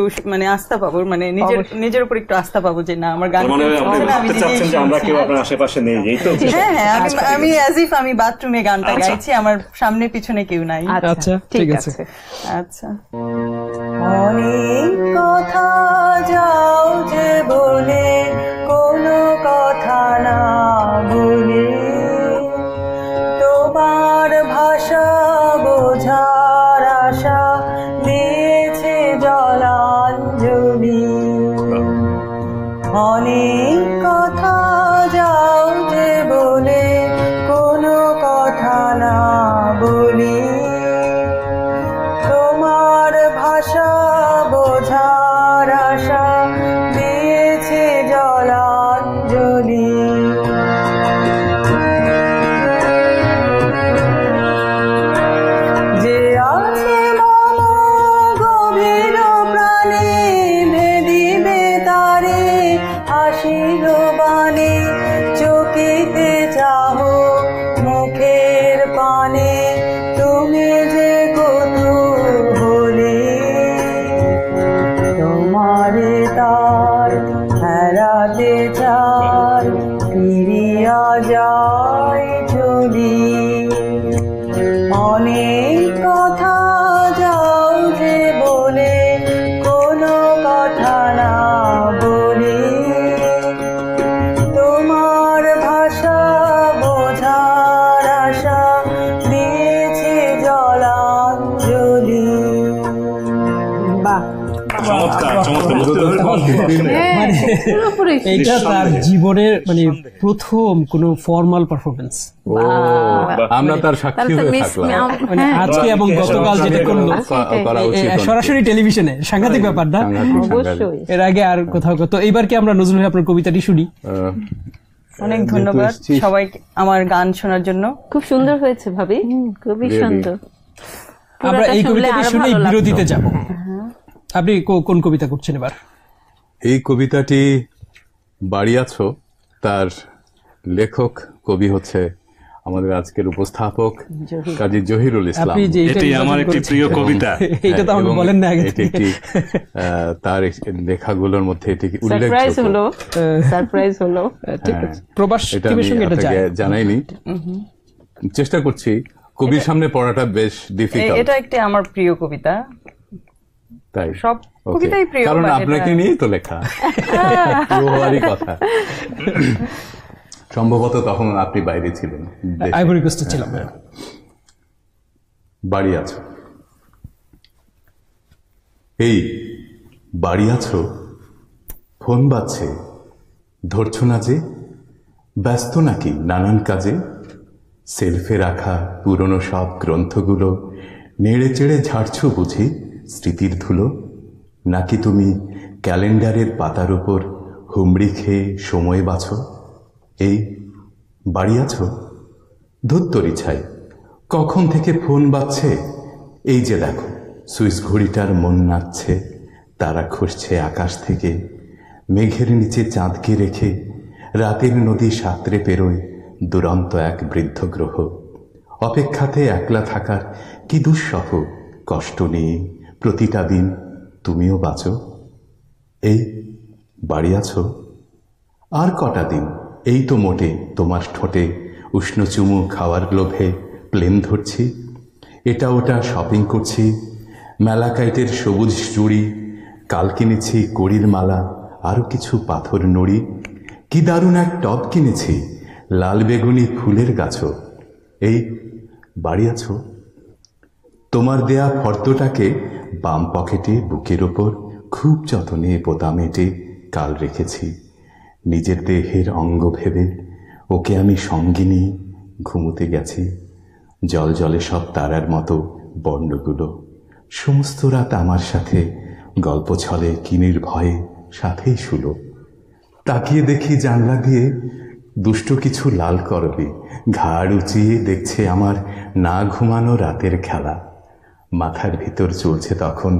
আস্থা পাবো, নিজের উপর একটু আস্থা পাবো যে না, আমার গান আশেপাশে নেই। হ্যাঁ, আমি অ্যাজ ইফ আমি বাথরুমে গানটা গাইছি, আমার সামনে পিছনে কেউ নাই। আচ্ছা ঠিক আছে। আচ্ছা, অনেক কথা যাও যে বলে কোনো কথা না বলে, তোমার ভাষা বোঝার আশা দিয়েছে জলাঞ্জলি। অনেক কথা যাও যে বলে কোনো কথা না বলি, তোমার ভাষা বোঝার আশা দিয়েছে জলাঞ্জলি। যে আছে মম গভীর প্রাণে, ভেদিবে তারে হাসির বাণী, চোখেতে চাহো মুখের পানে, তুমি যে কৌতূহলী, তোমারে তার হারাতে চাই, ফিরিয়া যায় চলি। অনেক কথা যাও যে বলে কোনো কথা না বলি, তোমার ভাষা বোঝার আশা দিয়েছে জলাঞ্জলি। বাহ, এইটা তার জীবনের প্রথম কোন ফর্মাল পারফরমেন্স। আমরা তার সাক্ষী হয়ে থাকলাম আজকে এবং গতকাল যেটা করলো সরাসরি টেলিভিশনে, সাংঘাতিক ব্যাপার না? অবশ্যই। এর আগে আর কোথাও তো এইবার কি আমরা নজরুল ভাই আপনার কবিতাটি শুনি? অনেক ধন্যবাদ সবাইকে আমার গান শোনার জন্য। খুব সুন্দর হয়েছে ভাবি, খুবই সুন্দর। আমরা এই কবিতাটি শুনে বিরতিতে যাব। আপনি কোন কবিতা করছেন এবার? এই কবিতাটি বাড়ি আছো, তার লেখক কবি হচ্ছে আমাদের আজকের উপস্থাপক কাজী জহিরুল ইসলাম। এটি আমার একটি প্রিয় কবিতা। এটা তো আমাকে বলেন না আগে। এটি একটি তার লেখাগুলোর মধ্যে এটি সারপ্রাইজ হলো। ঠিক আছে, প্রবাস টিমের সঙ্গে এটা জানাইনি, চেষ্টা করছি। কবির সামনে পড়াটা বেশ ডিফিকাল্ট। এটা একটি আমার প্রিয় কবিতা, তাই সব কবিতাই প্রিয়, কারণ আপনাকে নিয়েই তো লেখা, হওয়ারই কথা। সম্ভবত তখন আপনি বাইরে ছিলেন, আইভরি কোস্টে ছিলাম। বাড়ি আছো, এই বাড়ি আছো, ফোন বাজছে, ধরছো না যে, ব্যস্ত নাকি নানান কাজে, সেলফে রাখা পুরনো সব গ্রন্থগুলো নেড়ে চেড়ে ঝাড়ছো বুঝি স্মৃতির ধুলো, নাকি তুমি ক্যালেন্ডারের পাতার উপর হুমড়ি খেয়ে সময় বাছো। এই বাড়ি আছো, ধুত্তরি ছাই, কখন থেকে ফোন বাজছে, এই যে দেখো সুইস ঘড়িটার মন নাচছে, তারা খসছে আকাশ থেকে, মেঘের নিচে চাঁদকে রেখে রাতের নদী সাঁতরে পেরোয় দুরন্ত এক বৃদ্ধ গ্রহ। অপেক্ষাতে একলা থাকার কি দুঃসহ কষ্ট নিয়ে প্রতিটা দিন তুমিও বাঁচো। এই বাড়ি আছো, আর কটা দিন, এই তো মোটে তোমার ঠোঁটে উষ্ণ চুমু খাওয়ার লোভে প্লেন ধরছি, এটা ওটা শপিং করছি, মেলাকাইটের সবুজ চুড়ি, কাল কিনেছি কড়ির মালা, আরো কিছু পাথর নড়ি, কি দারুণ এক টব কিনেছি, লাল বেগুনি ফুলের গাছও। এই বাড়ি আছো, তোমার দেয়া ফর্দটাকে বাম পকেটে বুকের ওপর খুব যত্নে বোতাম এঁটে কাল রেখেছি, নিজের দেহের অঙ্গ ভেবে ওকে আমি সঙ্গে নিয়ে ঘুমোতে গেছি। জল জলে সব তারার মতো বর্ণগুলো সমস্ত রাত আমার সাথে গল্প ছলে কিনির ভয়ে সাথেই শুলো। তাকিয়ে দেখি জানলা দিয়ে দুষ্ট কিছু লাল করবে ঘাড় উঁচিয়ে দেখছে আমার না ঘুমানো রাতের খেলা। মাথার ভিতর চলছে তখন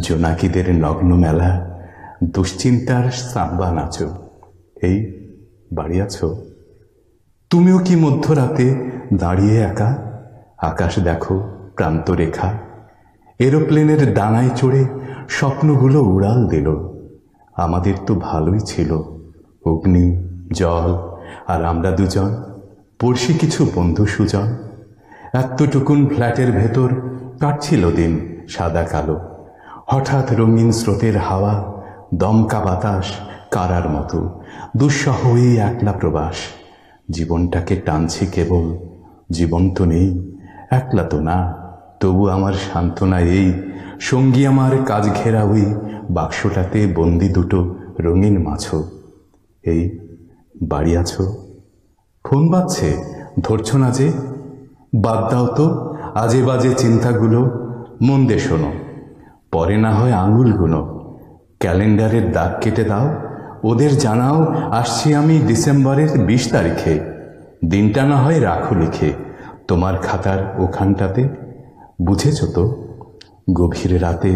জোনাকিদের নগ্ন মেলা, দুশ্চিন্তার সাম্বা নাচো। এই বাড়ি আছো? তুমিও কি মধ্যরাতে দাঁড়িয়ে একা? আকাশ দেখো প্রান্তরেখা, এরোপ্লেনের ডানায় চড়ে স্বপ্নগুলো উড়াল দিল। আমাদের তো ভালোই ছিল, অগ্নি জল আর আমরা দুজন, পড়শি কিছু বন্ধু সুজন। এতটুকুন ফ্ল্যাটের ভেতর কাটছিল দিন সাদা কালো। হঠাৎ রঙিন স্রোতের হাওয়া, দমকা বাতাস, কারার মতো দুঃসহ এই একলা প্রবাস। জীবনটাকে টানছি কেবল, জীবন তো নেই, একলা তো না, তবু আমার সান্ত্বনা এই সঙ্গী আমার কাজ ঘেরা ওই বাক্সটাতে বন্দি দুটো রঙিন মাছও। এই বাড়ি আছো? ফোন বাজছে, ধরছো না যে? বাদ দাও তো আজে বাজে চিন্তাগুলো, মন দিয়ে শোনো, পরে না হয় আঙুল গুনো। ক্যালেন্ডারের দাগ কেটে দাও, ওদের জানাও আসছি আমি ডিসেম্বরের 20 তারিখে। দিনটা না হয় রাখো লিখে তোমার খাতার ওখানটাতে। বুঝেছ তো? গভীর রাতে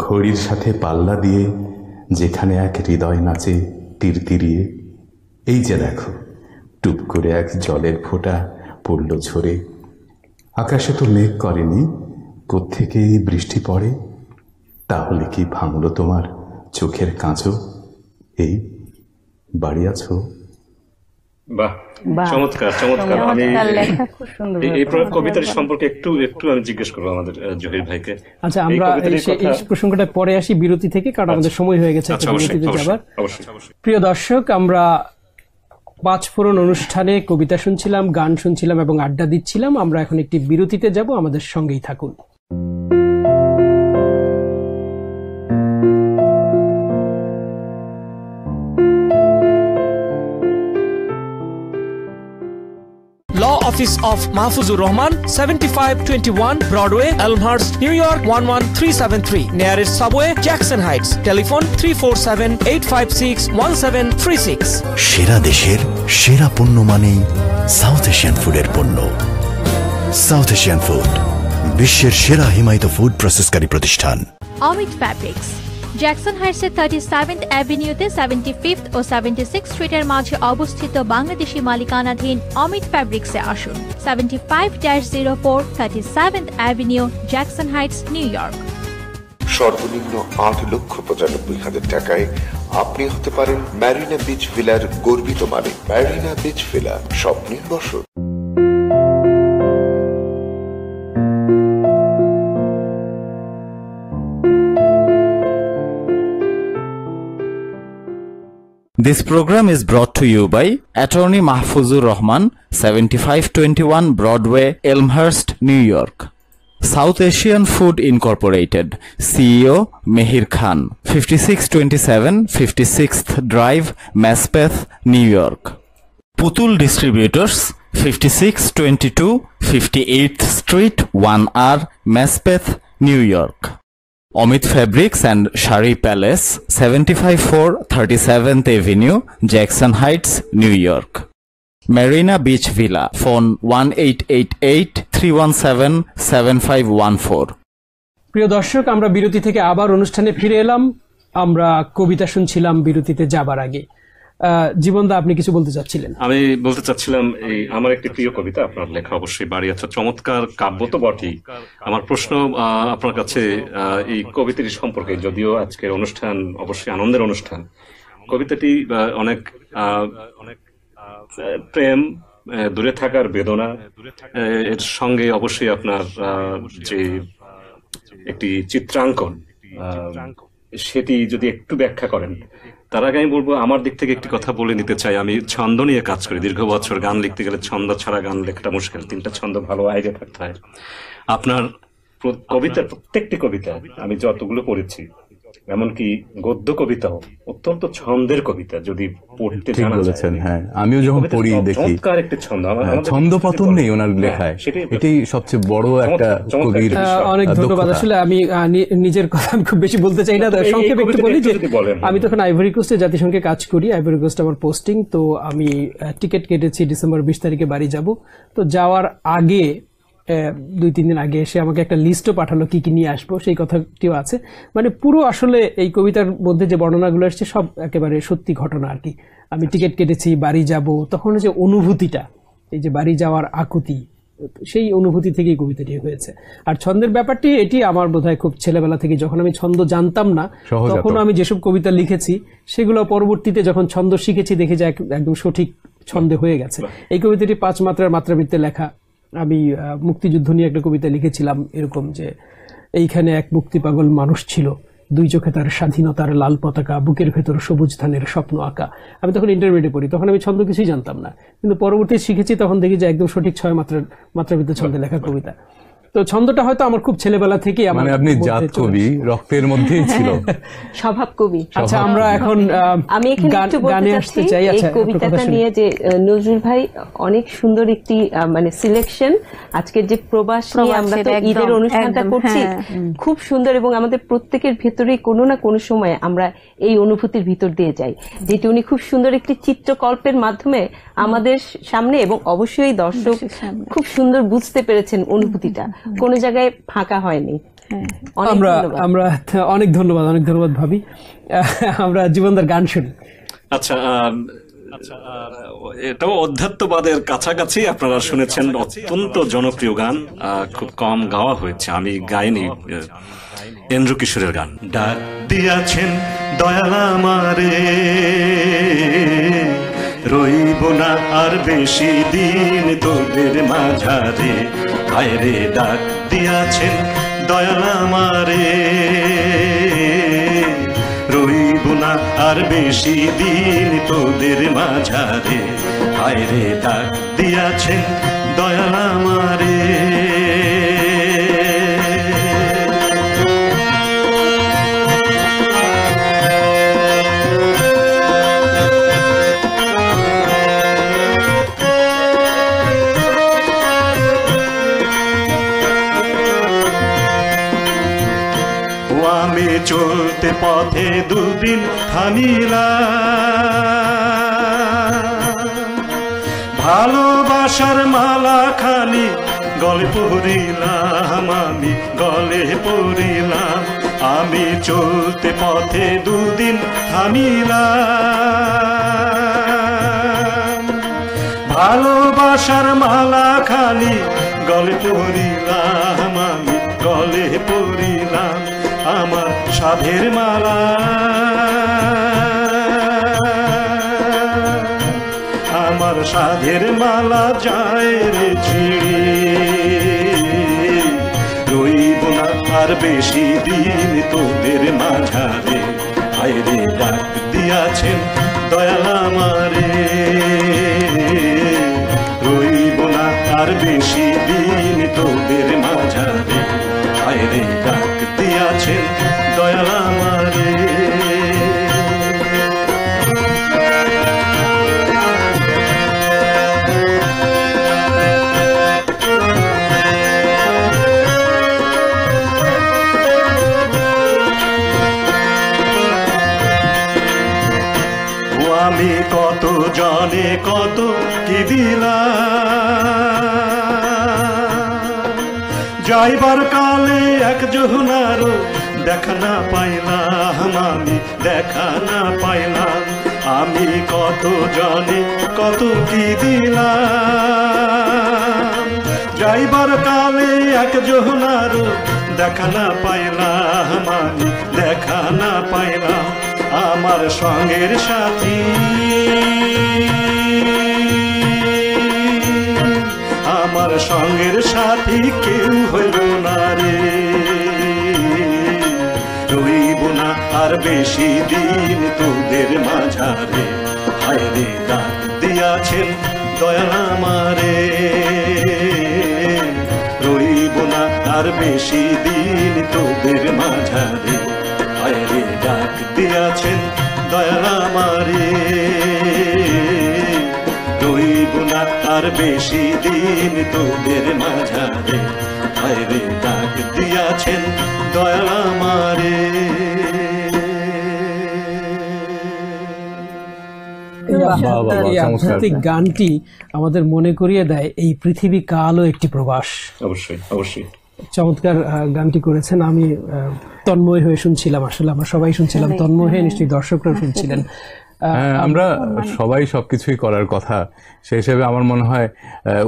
ঘড়ির সাথে পাল্লা দিয়ে যেখানে এক হৃদয় নাচে তীরতিরিয়ে। এই যে দেখো টুপ করে এক জলের ফোঁটা পড়ল ঝরে। আকাশে তো মেঘ করেনি, কোত্থেকে এই বৃষ্টি পড়ে? তাহলে কি ভাঙল তোমার চোখের কাঁচো? এই বাড়ি আছো? বাহ, চমৎকার চমৎকার। আমি এই কবিতার সম্পর্কে একটু আমি জিজ্ঞেস করবো আমাদের জহির ভাইকে। আচ্ছা, আমরা এই প্রসঙ্গটা পরে আসি বিরতি থেকে, কারণ আমাদের সময় হয়ে গেছে বিরতিতে যাবার। প্রিয় দর্শক, আমরা 5 ফোড়ন অনুষ্ঠানে কবিতা শুনছিলাম, গান শুনছিলাম এবং আড্ডা দিচ্ছিলাম। আমরা এখন একটি বিরতিতে যাব, আমাদের সঙ্গেই থাকুন। Law Office of Mahfuzur Rahman, 7521 Broadway, Elmhurst, New York 11373. Nearest subway, Jackson Heights. Telephone 347-856-1736. সেরা দেশের সেরা পণ্য মানেই সাউথ এশিয়ান ফুডের পণ্য। সাউথ এশিয়ান ফুড বিশ্বের সেরা হিমায়িত ফুড প্রসেসকারী প্রতিষ্ঠান। অমিত ফ্যাব্রিক্স, জ্যাকসন হাইটসের 37th অ্যাভিনিউতে 75th ও 76th স্ট্রিটের মাঝে অবস্থিত বাংলাদেশি মালিকানাধীন অমিত ফ্যাব্রিক্সে আসুন। 75-04 37th avenue, Jackson Heights, new York. সর্বনিম্ন 8,95,000 টাকায় আপনি হতে পারেন ম্যারিনা বিচ ভিলার গর্বিত মালিক। ম্যারিনা বিচ ভিলা, স্বপ্নের বসত। This program is brought to you by Attorney Mahfuzur Rahman, 7521 Broadway, Elmhurst, New York. South Asian Food Incorporated, CEO Mehir Khan, 5627 56th Drive, Maspeth, New York. Putul Distributors, 5622 58th Street, 1R, Maspeth, New York. Omit Fabrics and Shari Palace, 754 37th Avenue, Jackson Heights, New York. Marina Beach Villa, phone 1888-317-7514. প্রিয় দর্শক, আমরা বিরতি থেকে আবার অনুষ্ঠানে ফিরে এলাম। আমরা কবিতা শুনছিলাম বিরতিতে যাবার আগে। জীবনদা, আপনি কিছু বলতে চাচ্ছিলেন? আমি বলতে চাচ্ছিলাম, এই আমার একটি প্রিয় কবিতা আপনার লেখা, অবশ্যই বাড়ি আছে, চমৎকার কাব্য তো বটেই। আমার প্রশ্ন আপনার কাছে এই কবিতাটি সম্পর্কে, যদিও আজকের অনুষ্ঠান অবশ্যই আনন্দের অনুষ্ঠান, কবিতাটি অনেক প্রেম, দূরে থাকার বেদনা, এর সঙ্গে অবশ্যই আপনার যে একটি চিত্রাঙ্কন, সেটি যদি একটু ব্যাখ্যা করেন। তার আগে আমি বলবো, আমার দিক থেকে একটি কথা বলে নিতে চাই। আমি ছন্দ নিয়ে কাজ করি দীর্ঘ বছর। গান লিখতে গেলে ছন্দ ছাড়া গান লেখাটা মুশকিল, 3টা ছন্দ ভালো আইডিয়া থাকতে হয়। আপনার কবিতার প্রত্যেকটি কবিতা আমি যতগুলো পড়েছি, এমনকি গদ্য কবিতাও অত্যন্ত ছন্দের কবিতা, যদি পড়তে ঠিক জানা বলেছেন। যায়। হ্যাঁ, আমিও যখন পড়ি দেখি চমৎকার একটি ছন্দ, ছন্দ পতন নেই ওনার লেখায়, এটাই সবচেয়ে বড় একটা কবির। অনেক ধন্যবাদ। আসলে আমি নিজের কথা আমি খুব বেশি বলতে চাই না, সংক্ষেপে একটু বলি যে আমি তখন আইভরি কোস্টে জাতিসংঘে কাজ করি। আইভরি কোস্ট আমার পোস্টিং, তো আমি টিকিট কেটেছি ডিসেম্বর 20 তারিখে বাড়ি যাব। তো যাওয়ার আগে 2-3 দিন আগে এসে আমাকে একটা লিস্টও পাঠালো কি কি নিয়ে আসবো, সেই কথাটিও আছে। মানে পুরো আসলে এই কবিতার মধ্যে যে বর্ণনাগুলো আসছে সব একেবারে সত্যি ঘটনা আর কি। আমি টিকিট কেটেছি, বাড়ি যাব, তখন যে অনুভূতিটা, এই যে বাড়ি যাওয়ার আকুতি, সেই অনুভূতি থেকেই কবিতাটি হয়েছে। আর ছন্দের ব্যাপারটি এটি আমার বোধহয় খুব ছেলেবেলা থেকে, যখন আমি ছন্দ জানতাম না তখন আমি যেসব কবিতা লিখেছি সেগুলো পরবর্তীতে যখন ছন্দ শিখেছি দেখে যে একদম সঠিক ছন্দে হয়ে গেছে। এই কবিতাটি 5 মাত্রার মাত্রাবৃত্তে লেখা। আমি মুক্তিযুদ্ধ নিয়ে একটা কবিতা লিখেছিলাম এরকম যে, এইখানে এক মুক্তি পাগল মানুষ ছিল, 2 চোখে তার স্বাধীনতার লাল পতাকা, বুকের ভেতর সবুজ ধানের স্বপ্ন আঁকা। আমি তখন ইন্টারমিডিয়েটে পড়ি, তখন আমি ছন্দ কিছুই জানতাম না, কিন্তু পরবর্তী শিখেছি, তখন দেখি যে একদম সঠিক 6 মাত্রাবৃত্তে ছন্দে লেখা কবিতা। তো ছন্দটা হয়তো আমার খুব ছেলেবেলা থেকে, মানে আপনি জাত কবি, রক্তের মধ্যেই ছিল, স্বভাব কবি। আচ্ছা, আমরা এখন আমি এখানে একটু বলতে চাচ্ছি এই কবিতাটা নিয়ে যে নজরুল ভাই অনেক সুন্দর একটি মানে সিলেকশন। আজকের যে প্রবাস নিয়ে আমরা তো ঈদের অনুষ্ঠানটা করছি, খুব সুন্দর, এবং আমাদের প্রত্যেকের ভেতরেই কোনো না কোনো সময় আমরা এই অনুভূতির ভিতর দিয়ে যাই, যেটি উনি খুব সুন্দর একটি চিত্রকল্পের মাধ্যমে আমাদের সামনে, এবং অবশ্যই দর্শক খুব সুন্দর বুঝতে পেরেছেন অনুভূতিটা, কোনো জায়গায় ফাঁকা হয়নি। আমরা অনেক ধন্যবাদ ভাবি। আমরা জীবনদার গান শুনি। আচ্ছা, এটাও অধ্যাত্মবাদের কাছাকাছি। আপনারা শুনেছেন অত্যন্ত জনপ্রিয় গান, খুব কম গাওয়া হয়েছে, আমি গাইনি, এন্দ্র কিশোরের গান। ডাক দিয়াছেন দয়াল আমারে, রইব না আর বেশি দিন তোদের মাঝারে, হায় রে ডাক দিয়াছেন দয়াল আমারে, রইব না আর বেশি দিন তোদের মাঝারে, হায় রে ডাক দিয়াছেন দয়াল আমারে। আমি চলতে পথে 2 দিন থামিলাম, ভালোবাসার মালা খানি গলে পরিলাম, আমি গলে পরিলাম। আমি চলতে পথে 2 দিন থামিলাম, ভালোবাসার মালা খানি গলে পরিলাম, আমি গলে পরিলাম। আমার সাধের মালা, আমার সাধের মালা যায় রে ছিঁড়ে, রইব না আর বেশি দিন তোদের মাঝারে, হায় রে ডাক দিয়াছেন দয়াল আমারে, রইব না আর বেশি দিন তোদের মাঝারে, হায় রে ডাক দিয়াছেন দয়াল আমারে। আমি কত জনে কত কি দিলাম, যাইবার কালে এক যৌনারও দেখা না পাইলাম, আমি দেখা না পাইলাম। আমি কত জনে কত কি দিলাম, যাইবার কালে এক যৌনারও দেখা না পাইলাম, আমি দেখা না পাইলাম। আমার সঙ্গের সাথী, আমার সঙ্গের সাথী কেউ হইল না রে, রইব না আর বেশি দিন তোদের মাঝারে, হায় রে ডাক দিয়াছেন দয়াল আমারে, রইব না আর বেশি দিন তোদের মাঝারে, হায় রে বেশি দিন তোদের মাঝারে, আরে ডাক দিয়াছেন দয়াল আমারে। এই আধ্যাত্মিক গানটি আমাদের মনে করিয়ে দেয় এই পৃথিবী কালও একটি প্রবাস। অবশ্যই অবশ্যই চমৎকার গানটি করেছেন। আমি তন্ময় হয়ে শুনছিলাম, আসলে আমরা সবাই শুনছিলাম, তন্ময় হয়ে নিশ্চয়ই দর্শকরাও শুনছিলেন। আমরা সবাই সবকিছুই করার কথা, সেই হিসেবে আমার মনে হয়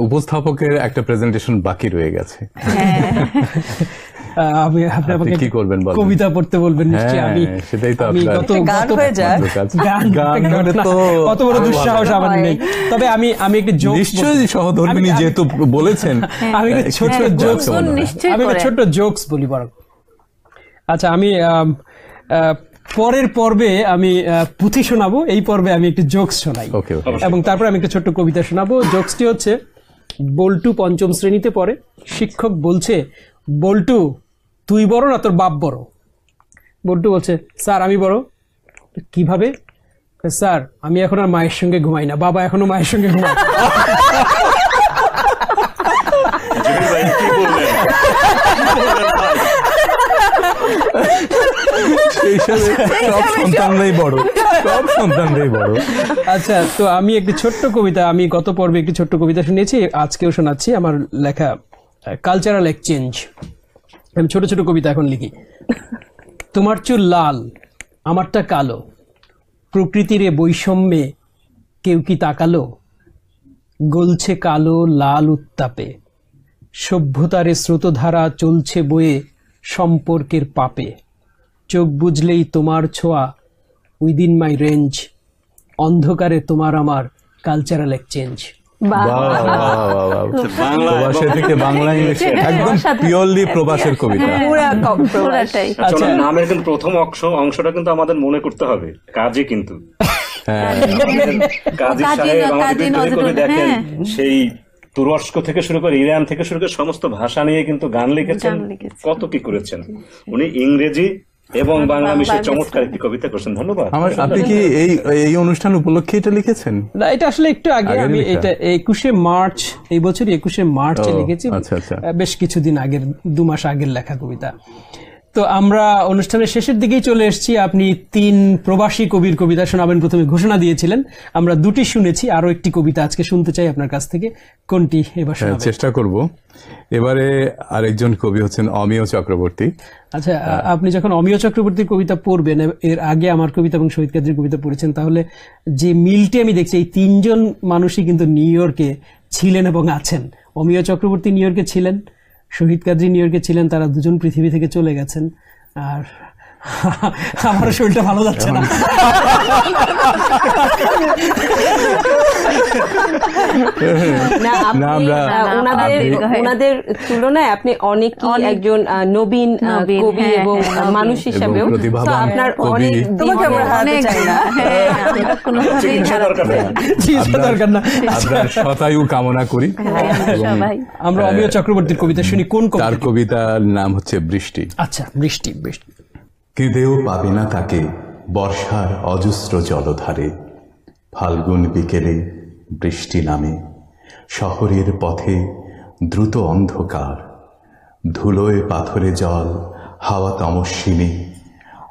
উপস্থাপকের একটা প্রেজেন্টেশন বাকি রয়ে গেছে। আপনি কি করবেন বলেন? কবিতা পড়তে বলবেন নিশ্চয়ই। আমি সেটাই তো গান হয়ে যায়, কত বড় দুঃসাহস আমার নেই। তবে আমি একটি জোক, নিশ্চয়ই সহধর্মিণী যেহেতু বলেছেন, আমি একটু ছোট্ট জোকস বলি বরং। আচ্ছা, আমি পরের পর্বে আমি পুঁথি শোনাবো, এই পর্বে আমি একটি জোকস শোনাই এবং তারপর আমি একটা ছোট্ট কবিতা শোনাবো। জোকসটি হচ্ছে, বল্টু ৫ম শ্রেণীতে পড়ে। শিক্ষক বলছে, বল্টু তুই বড় না তোর বাপ বড়? বল্টু বলছে, স্যার আমি বড়। কিভাবে? স্যার আমি এখন আর মায়ের সঙ্গে ঘুমাই না, বাবা এখনো মায়ের সঙ্গে ঘুমায়। আচ্ছা, তো আমি একটি ছোট্ট কবিতা, আমি গত পর্বে একটি ছোট্ট কবিতা শুনিয়েছি, আজকেও শোনাচ্ছি। আমার লেখা কালচারাল এক্সচেঞ্জ। আমি ছোট ছোট কবিতা এখন লিখি। তোমার চুল লাল, আমারটা কালো, প্রকৃতির এ বৈষম্যে কেউ কি তাকালো? গলছে কালো লাল উত্তাপে, সভ্যতার স্রোতধারা চলছে বয়ে সম্পর্কের পাপে। চোখ বুঝলেই তোমার ছোঁয়া, উইদিন মাই রেঞ্জ, অন্ধকারে তোমার আমার কালচারাল এক্সচেঞ্জ। প্রবাসে থেকে বাংলা ইংলিশে একদম পিওরলি প্রবাসের কবিতা। নামের কিন্তু প্রথম অংশটা কিন্তু আমাদের মনে করতে হবে কাজী, কিন্তু কাজী সাহেব আমাদের দেখেন সেই তুরস্ক থেকে শুরু করে ইরান থেকে শুরু করে সমস্ত ভাষা নিয়ে কিন্তু গান লিখেছেন, কত কি করেছেন উনি। ইংরেজি এবং বাংলা মিশে চমৎকার একটি কবিতা করেছেন। ধন্যবাদ। আপনি কি এই অনুষ্ঠান উপলক্ষে এটা লিখেছেন? না, এটা আসলে একটু আগে, আমি এটা 21শে মার্চ, এই বছর 21শে মার্চে লিখেছি। বেশ কিছুদিন আগের, 2 মাস আগের লেখা কবিতা। তো আমরা অনুষ্ঠানের শেষের দিকেই চলে এসেছি। আপনি 3 প্রবাসী কবির কবিতা শোনাবেন প্রথমে ঘোষণা দিয়েছিলেন, আমরা 2টি শুনেছি, আরো একটি কবিতা আজকে শুনতে চাই আপনার কাছ থেকে। কোনটি এবার শোনাবেন? চেষ্টা করব। এবারে আরেকজন কবি হচ্ছেন অমিয় চক্রবর্তী। আচ্ছা, আপনি যখন অমিয় চক্রবর্তীর কবিতা পড়বেন, এর আগে আমার কবিতা এবং শহীদ কাজীর কবিতা পড়েছেন, তাহলে যে মিলটি আমি দেখছি, এই 3 জন মানুষই কিন্তু নিউ ইয়র্কে ছিলেন এবং আছেন। অমিয় চক্রবর্তী নিউ ইয়র্কে ছিলেন, শহীদ কাজী নিউ ইয়র্কে ছিলেন, তারা দুজন পৃথিবী থেকে চলে গেছেন। আর আমার শরীরটা ভালো যাচ্ছে না। ওনাদের তুলনায় আপনি অনেকই একজন নবীন কবি এবং মানুষ হিসাবেও আপনার অনেক শতায়ু কামনা করি। আমরা অমিয় চক্রবর্তীর কবিতা শুনি। কোন তার কবিতার নাম হচ্ছে বৃষ্টি। আচ্ছা, বৃষ্টি। কেঁদেও পাবে না তাকে বর্ষার অজস্র জলধারে, ফাল্গুন বিকেলে বৃষ্টি নামে শহরের পথে দ্রুত অন্ধকার, ধুলোয় পাথরে জল, হাওয়া তমস্বিনী,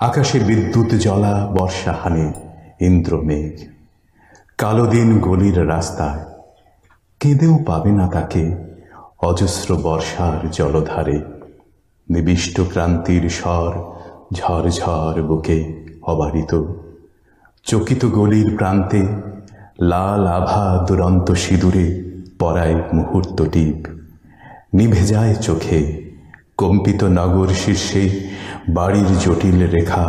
আকাশে বিদ্যুৎ জ্বলা বর্ষা হানে ইন্দ্রমেঘ, কালো দিন গলির রাস্তায়। কেঁদেও পাবে না তাকে অজস্র বর্ষার জলধারে, নিবিষ্ট ক্রান্তির স্বর ঝড় ঝড় বুকে অবারিত, চকিত গলির প্রান্তে লাল আভা দুরন্ত সিঁদুরে পরায় মুহূর্ত টিপ, নিভে যায় চোখে কম্পিত নগর শীর্ষে বাড়ির জটিল রেখা,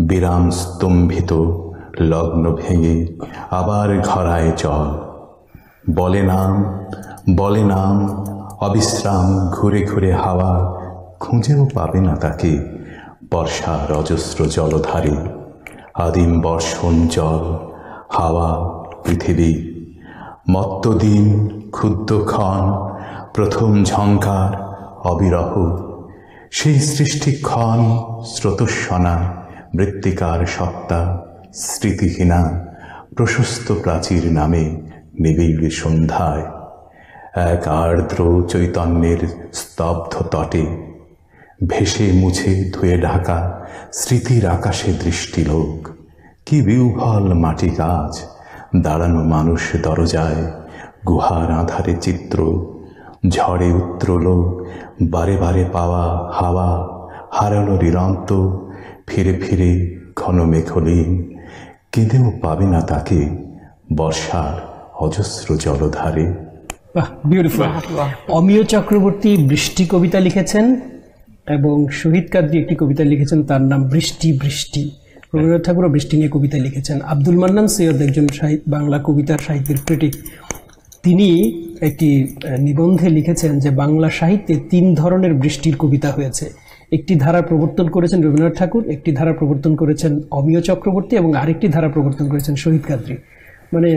বিরাম স্তম্ভিত লগ্ন ভেঙে আবার ঘরায় চল, বলে নাম অবিশ্রাম ঘুরে ঘুরে হাওয়া, খুঁজেও পাবে না তাকে বর্ষার অজস্র জলধারে, আদিম বর্ষণ জল, হাওয়া, পৃথিবী, মত্ত দিন, ক্ষুদ্র ক্ষণ, প্রথম ঝঙ্কার, অবিরহ, সেই সৃষ্টিক্ষণ, স্রোতস্বনা, মৃত্তিকার সত্তা, স্মৃতিহীনা, প্রশস্ত প্রাচীর নামে নিবিড় সন্ধ্যায় এক আর্দ্র চৈতন্যের স্তব্ধ তটে ভেসে মুছে ধুয়ে ঢাকা স্মৃতির আকাশে দৃষ্টিলোক। কি বিহ্বল মাটি গাছ, দাঁড়ানো মানুষ দরজায়, গুহার আধারে চিত্র, ঝড়ে উত্তরল বারে বারে পাওয়া হাওয়া, হারানো নিরন্ত, ফিরে ফিরে ঘন মেঘলীন, কেঁদেও পাবে না তাকে বর্ষার অজস্র জলধারে। বিউটিফুল। অমিয় চক্রবর্তী বৃষ্টি কবিতা লিখেছেন এবং শহীদ কাদরী একটি কবিতা লিখেছেন, তার নাম বৃষ্টি বৃষ্টি। রবীন্দ্রনাথ ঠাকুরও বৃষ্টি নিয়ে কবিতা লিখেছেন। আব্দুল মান্নান সৈয়দ একজন বাংলা কবিতার সাহিত্যের ক্রিটিক, তিনি একটি নিবন্ধে লিখেছেন যে বাংলা সাহিত্যে 3 ধরনের বৃষ্টির কবিতা হয়েছে। একটি ধারা প্রবর্তন করেছেন রবীন্দ্রনাথ ঠাকুর, একটি ধারা প্রবর্তন করেছেন অমিয় চক্রবর্তী এবং আরেকটি ধারা প্রবর্তন করেছেন শহীদ কাদরী। মানে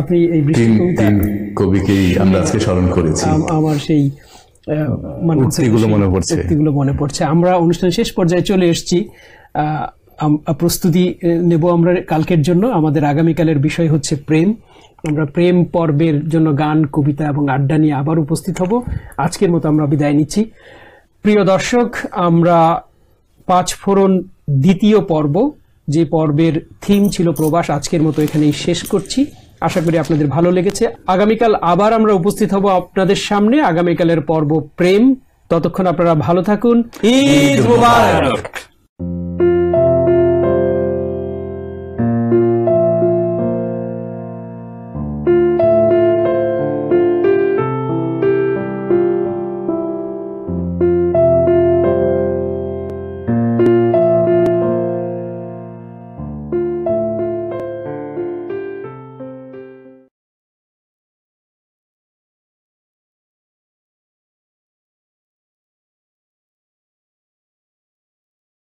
আপনি এই বৃষ্টি কবিতা কবিকেই আমরা আজকে স্মরণ করেছি। আমার সেই উক্তিগুলো মনে পড়ছে। আমরা অনুষ্ঠানের শেষ পর্যায়ে চলে এসেছি। প্রস্তুতি নেব আমরা কালকের জন্য। আমাদের আগামীকালের বিষয় হচ্ছে প্রেম। আমরা প্রেম পর্বের জন্য গান, কবিতা এবং আড্ডা নিয়ে আবার উপস্থিত হব। আজকের মতো আমরা বিদায় নিচ্ছি। প্রিয় দর্শক, আমরা 5 ফোড়ন দ্বিতীয় পর্ব, যে পর্বের থিম ছিল প্রবাস, আজকের মতো এখানেই শেষ করছি। আশা করি আপনাদের ভালো লেগেছে। আগামীকাল আবার আমরা উপস্থিত হব আপনাদের সামনে। আগামীকালের পর্ব প্রেম। ততক্ষণ আপনারা ভালো থাকুন। ঈদ মুবারক।